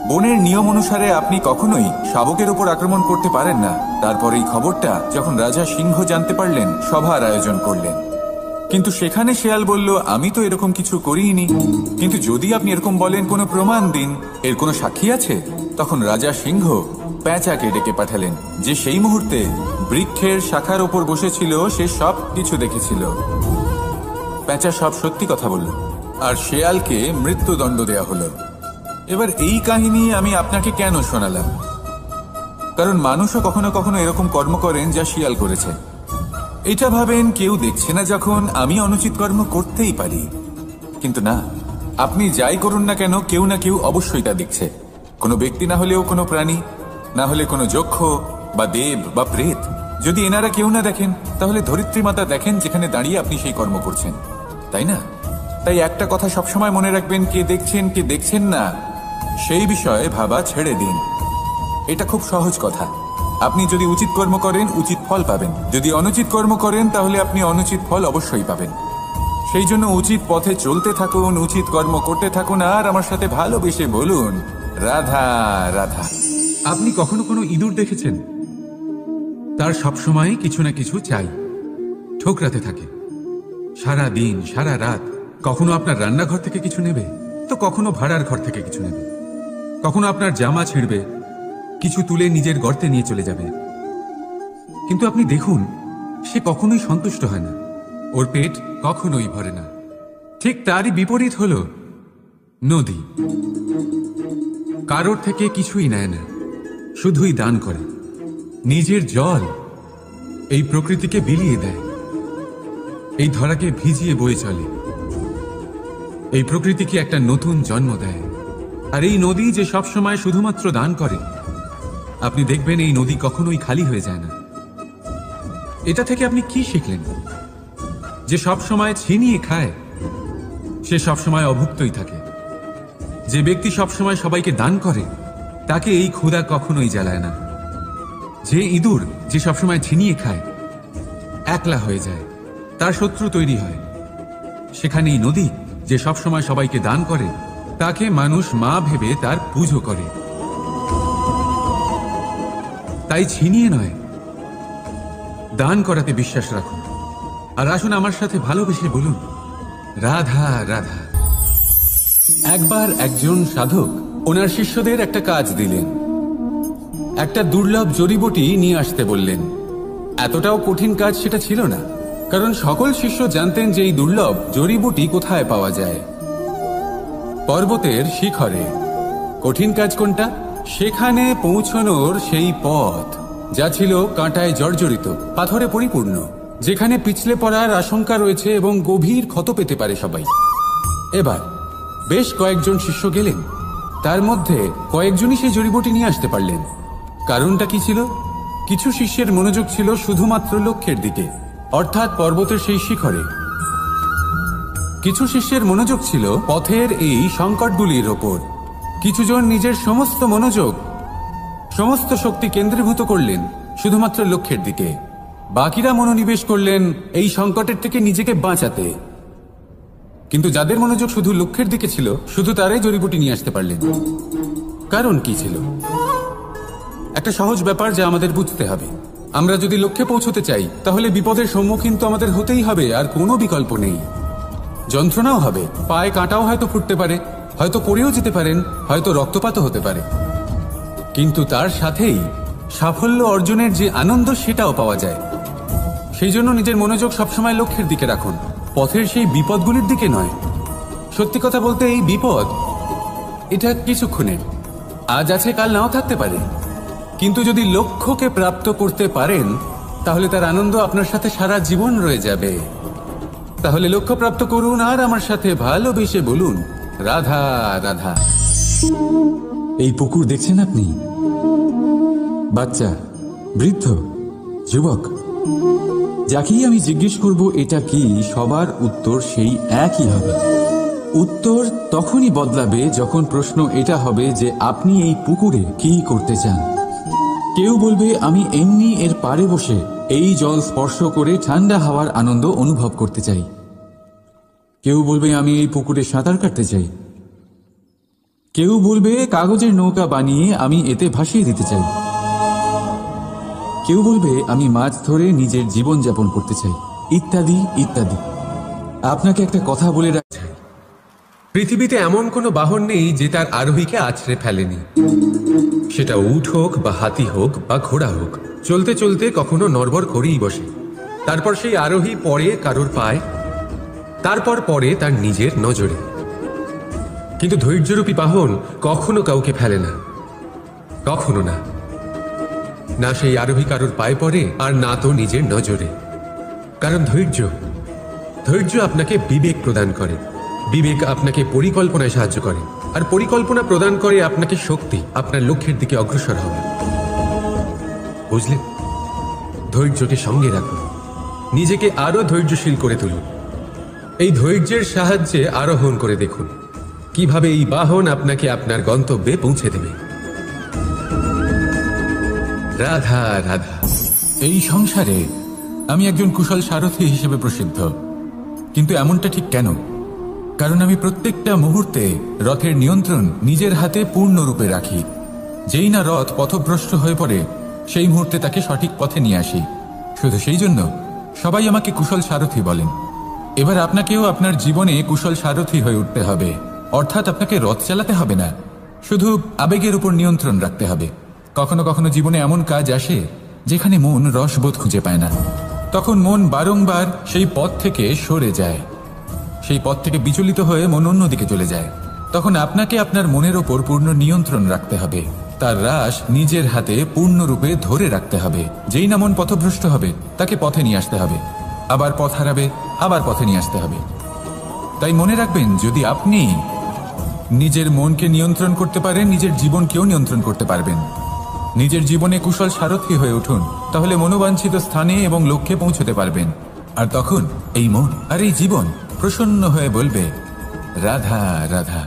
বনের নিয়ম অনুসারে আপনি কখনোই শাবকের ওপর আক্রমণ করতে পারেন না। তারপর এই খবরটা যখন রাজা সিংহ জানতে পারলেন, সভার আয়োজন করলেন। কিন্তু সেখানে শেয়াল বলল, আমি তো এরকম কিছু করিনি। কিন্তু যদি আপনি এরকম বলেন, কোনো প্রমাণ দিন, এর কোনো সাক্ষী আছে? তখন রাজা সিংহ পেঁচাকে ডেকে পাঠালেন, যে সেই মুহূর্তে বৃক্ষের শাখার ওপর বসেছিল। সে সব কিছু দেখেছিল। পেঁচা সব সত্যি কথা বলল, আর শেয়ালকে মৃত্যুদণ্ড দেয়া হলো। এবার এই কাহিনী আমি আপনাকে কেন শোনালাম? কারণ মানুষও কখনো কখনো এরকম কর্ম করেন যা শিয়াল করেছে। এটা ভাবেন কেউ দেখছে না, যখন আমি অনুচিত কর্ম করতেই পারি। কিন্তু না, আপনি যাই করুন না কেন, কেউ না কেউ অবশ্যই তা দেখছে। কোনো ব্যক্তি না হলেও কোনো প্রাণী, না হলে কোনো যক্ষ বা দেব বা প্রেত। যদি এনারা কেউ না দেখেন, তাহলে ধরিত্রী মাতা দেখেন, যেখানে দাঁড়িয়ে আপনি সেই কর্ম করছেন, তাই না? তাই একটা কথা সবসময় মনে রাখবেন, কে দেখছেন কে দেখছেন না সেই বিষয়ে ভাবা ছেড়ে দিন। এটা খুব সহজ কথা। আপনি যদি উচিত কর্ম করেন, উচিত ফল পাবেন। যদি অনুচিত কর্ম করেন, তাহলে আপনি অনুচিত ফল অবশ্যই পাবেন। সেই জন্য উচিত পথে চলতে থাকুন, উচিত কর্ম করতে থাকুন, আর আমার সাথে ভালোবেসে বলুন, রাধা রাধা। আপনি কখনো কোনো ইঁদুর দেখেছেন? তার সবসময় কিছু না কিছু চাই, ঠোকরাতে থাকে সারা দিন সারা রাত। কখনো আপনার রান্নাঘর থেকে কিছু নেবে, তো কখনো ভাড়ার ঘর থেকে কিছু নেবে। কখনো আপনার জামা ছিঁড়বে, কিছু তুলে নিজের গর্তে নিয়ে চলে যাবে। কিন্তু আপনি দেখুন, সে কখনোই সন্তুষ্ট হয় না, ওর পেট কখনোই ভরে না। ঠিক তারই বিপরীত হলো নদী। কারোর থেকে কিছুই নেয় না, শুধুই দান করে। নিজের জল এই প্রকৃতিকে বিলিয়ে দেয়, এই ধরাকে ভিজিয়ে বয়ে চলে, এই প্রকৃতিকে একটা নতুন জন্ম দেয়। আর এই নদী যে সবসময় শুধুমাত্র দান করে, আপনি দেখবেন এই নদী কখনোই খালি হয়ে যায় না। এটা থেকে আপনি কি শিখলেন? যে সবসময় ছিনিয়ে খায়, সে সবসময় অভুক্তই থাকে। যে ব্যক্তি সবসময় সবাইকে দান করে, তাকে এই ক্ষুধা কখনোই জ্বালায় না। যে ইঁদুর যে সবসময় ছিনিয়ে খায় একলা হয়ে যায়, তার শত্রু তৈরি হয়। সেখানেই নদী যে সবসময় সবাইকে দান করে, তাকে মানুষ মা ভেবে তার পুজো করে। তাই ছিনিয়ে নয়, দান করাতে বিশ্বাস রাখুন। আর আসুন আমার সাথে ভালোবেসে বলুন, রাধা রাধা। একবার একজন সাধক ওনার শিষ্যদের একটা কাজ দিলেন। একটা দুর্লভ জড়িবুটি নিয়ে আসতে বললেন। এতটাও কঠিন কাজ সেটা ছিল না, কারণ সকল শিষ্য জানতেন যে এই দুর্লভ জড়িবুটি কোথায় পাওয়া যায়। পর্বতের শিখরে। কঠিন কাজ কোনটা? সেখানে পৌঁছানোর সেই পথ, যা ছিল কাঁটায় জর্জরিত, পাথরে পরিপূর্ণ, যেখানে পিছলে পড়ার আশঙ্কা রয়েছে এবং গভীর ক্ষত পেতে পারে সবাই। এবার বেশ কয়েকজন শিষ্য গেলেন, তার মধ্যে কয়েকজনই সেই জড়িবুটি নিয়ে আসতে পারলেন। কারণটা কি ছিল? কিছু শিষ্যের মনোযোগ ছিল শুধুমাত্র লক্ষ্যের দিকে, অর্থাৎ পর্বতের সেই শিখরে। কিছু শিষ্যের মনোযোগ ছিল পথের এই সংকটগুলির ওপর। কিছুজন নিজের সমস্ত মনোযোগ, সমস্ত শক্তি কেন্দ্রীভূত করলেন শুধুমাত্র লক্ষ্যের দিকে। বাকিরা মনোনিবেশ করলেন এই সংকটের থেকে নিজেকে বাঁচাতে। কিন্তু যাদের মনোযোগ শুধু লক্ষ্যের দিকে ছিল, শুধু তারাই জড়িবুটি নিয়ে আসতে পারলেন। কারণ কি ছিল? একটা সহজ ব্যাপার যা আমাদের বুঝতে হবে। আমরা যদি লক্ষ্যে পৌঁছতে চাই, তাহলে বিপদের সম্মুখীন তো আমাদের হতেই হবে, আর কোনো বিকল্প নেই। যন্ত্রণাও হবে, পায়ে কাঁটাও হয়তো ফুটতে পারে, হয়তো পড়েও যেতে পারেন, হয়তো রক্তপাতও হতে পারে। কিন্তু তার সাথেই সাফল্য অর্জনের যে আনন্দ, সেটাও পাওয়া যায়। সেই জন্য নিজের মনোযোগ সবসময় লক্ষ্যের দিকে রাখুন, পথের সেই বিপদগুলির দিকে নয়। সত্যি কথা বলতে, এই বিপদ এটা কিছুক্ষণের, আজ আছে কাল নাও থাকতে পারে। কিন্তু যদি লক্ষ্যকে প্রাপ্ত করতে পারেন, তাহলে তার আনন্দ আপনার সাথে সারা জীবন রয়ে যাবে। তাহলে লক্ষ্য প্রাপ্ত করুন আর আমার সাথে ভালোবেসে বলুন, রাধা রাধা। এই পুকুর দেখছেন আপনি? বাচ্চা, বৃদ্ধ, যুবক, যাকেই আমি জিজ্ঞেস করব এটা কি, সবার উত্তর সেই একই হবে। উত্তর তখনই বদলাবে যখন প্রশ্ন এটা হবে যে আপনি এই পুকুরে কি করতে চান। কেউ বলবে আমি এমনি এর পাড়ে বসে এই জল স্পর্শ করে ঠান্ডা হাওয়ার আনন্দ অনুভব করতে চাই। কেউ বলবে আমি এই পুকুরে সাঁতার কাটতে চাই। কেউ বলবে কাগজের নৌকা বানিয়ে আমি এতে ভাসিয়ে দিতে চাই। কেউ বলবে আমি মাছ ধরে নিজের জীবন যাপন করতে চাই, ইত্যাদি ইত্যাদি। আপনাকে একটা কথা বলে রাখছি, পৃথিবীতে এমন কোনো বাহন নেই যে তার আরোহীকে আছড়ে ফেলেনি। সেটা উট হোক বা হাতি হোক বা ঘোড়া হোক, চলতে চলতে কখনো নড়বড় করেই বসে। তারপর সেই আরোহী পড়ে কারোর পায়, তারপর পড়ে তার নিজের নজরে। কিন্তু ধৈর্যরূপী বাহন কখনো কাউকে ফেলে না, কখনো না। না সেই আরোহী কারোর পায়ে পড়ে, আর না তো নিজের নজরে। কারণ ধৈর্য আপনাকে বিবেক প্রদান করে, বিবেক আপনাকে পরিকল্পনায় সাহায্য করে, আর পরিকল্পনা প্রদান করে আপনাকে শক্তি আপনার লক্ষ্যের দিকে অগ্রসর হওয়া। বুঝলেন? ধৈর্যকে সঙ্গে রাখুন, নিজেকে আরো ধৈর্যশীল করে তুলুন। এই ধৈর্যের সাহায্যে আরোহণ করে দেখুন কিভাবে এই বাহন আপনাকে আপনার গন্তব্যে পৌঁছে দেবে। রাধা রাধা। এই সংসারে আমি একজন কুশল সারথি হিসেবে প্রসিদ্ধ। কিন্তু এমনটা ঠিক কেন? কারণ আমি প্রত্যেকটা মুহূর্তে রথের নিয়ন্ত্রণ নিজের হাতে পূর্ণরূপে রাখি। যেই না রথ পথভ্রষ্ট হয়ে পড়ে, সেই মুহূর্তে তাকে সঠিক পথে নিয়ে আসি। শুধু সেই জন্য সবাই আমাকে কুশল সারথি বলেন। এবার আপনাকেও আপনার জীবনে কুশল সারথি হয়ে উঠতে হবে। অর্থাৎ আপনাকে রথ চালাতে হবে না, শুধু আবেগের উপর নিয়ন্ত্রণ রাখতে হবে। কখনো কখনো জীবনে এমন কাজ আসে যেখানে মন রসবোধ খুঁজে পায় না। তখন মন বারংবার সেই পথ থেকে সরে যায়, সেই পথ থেকে বিচলিত হয়ে মন অন্যদিকে চলে যায়। তখন আপনাকে আপনার মনের ওপর পূর্ণ নিয়ন্ত্রণ রাখতে হবে, তার রাশ নিজের হাতে পূর্ণরূপে ধরে রাখতে হবে। যেই না মন পথভ্রষ্ট হবে, তাকে পথে নিয়ে আসতে হবে, আবার পথ হারাবে, আবার পথে নিয়ে আসতে হবে। তাই মনে রাখবেন, যদি আপনি নিজের মনকে নিয়ন্ত্রণ করতে পারেন, নিজের জীবনকেও নিয়ন্ত্রণ করতে পারবেন। নিজের জীবনে কুশল সারথি হয়ে উঠুন, তাহলে মনোবাঞ্ছিত স্থানে এবং লক্ষ্যে পৌঁছতে পারবেন। আর তখন এই মন আর এই জীবন প্রসন্ন হয়ে বলবে, রাধা রাধা।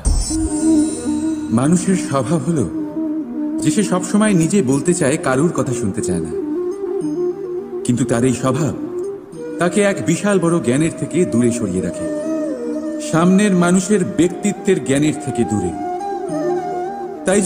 মানুষের স্বভাব হলো যে সে সবসময় নিজে বলতে চায়, কারুর কথা শুনতে চায় না। কিন্তু তার এই স্বভাব তাকে এক বিশাল বড় জ্ঞানের থেকে দূরে সরিয়ে রাখে, সামনের মানুষের ব্যক্তিত্বের জ্ঞানের থেকে দূরে। তাই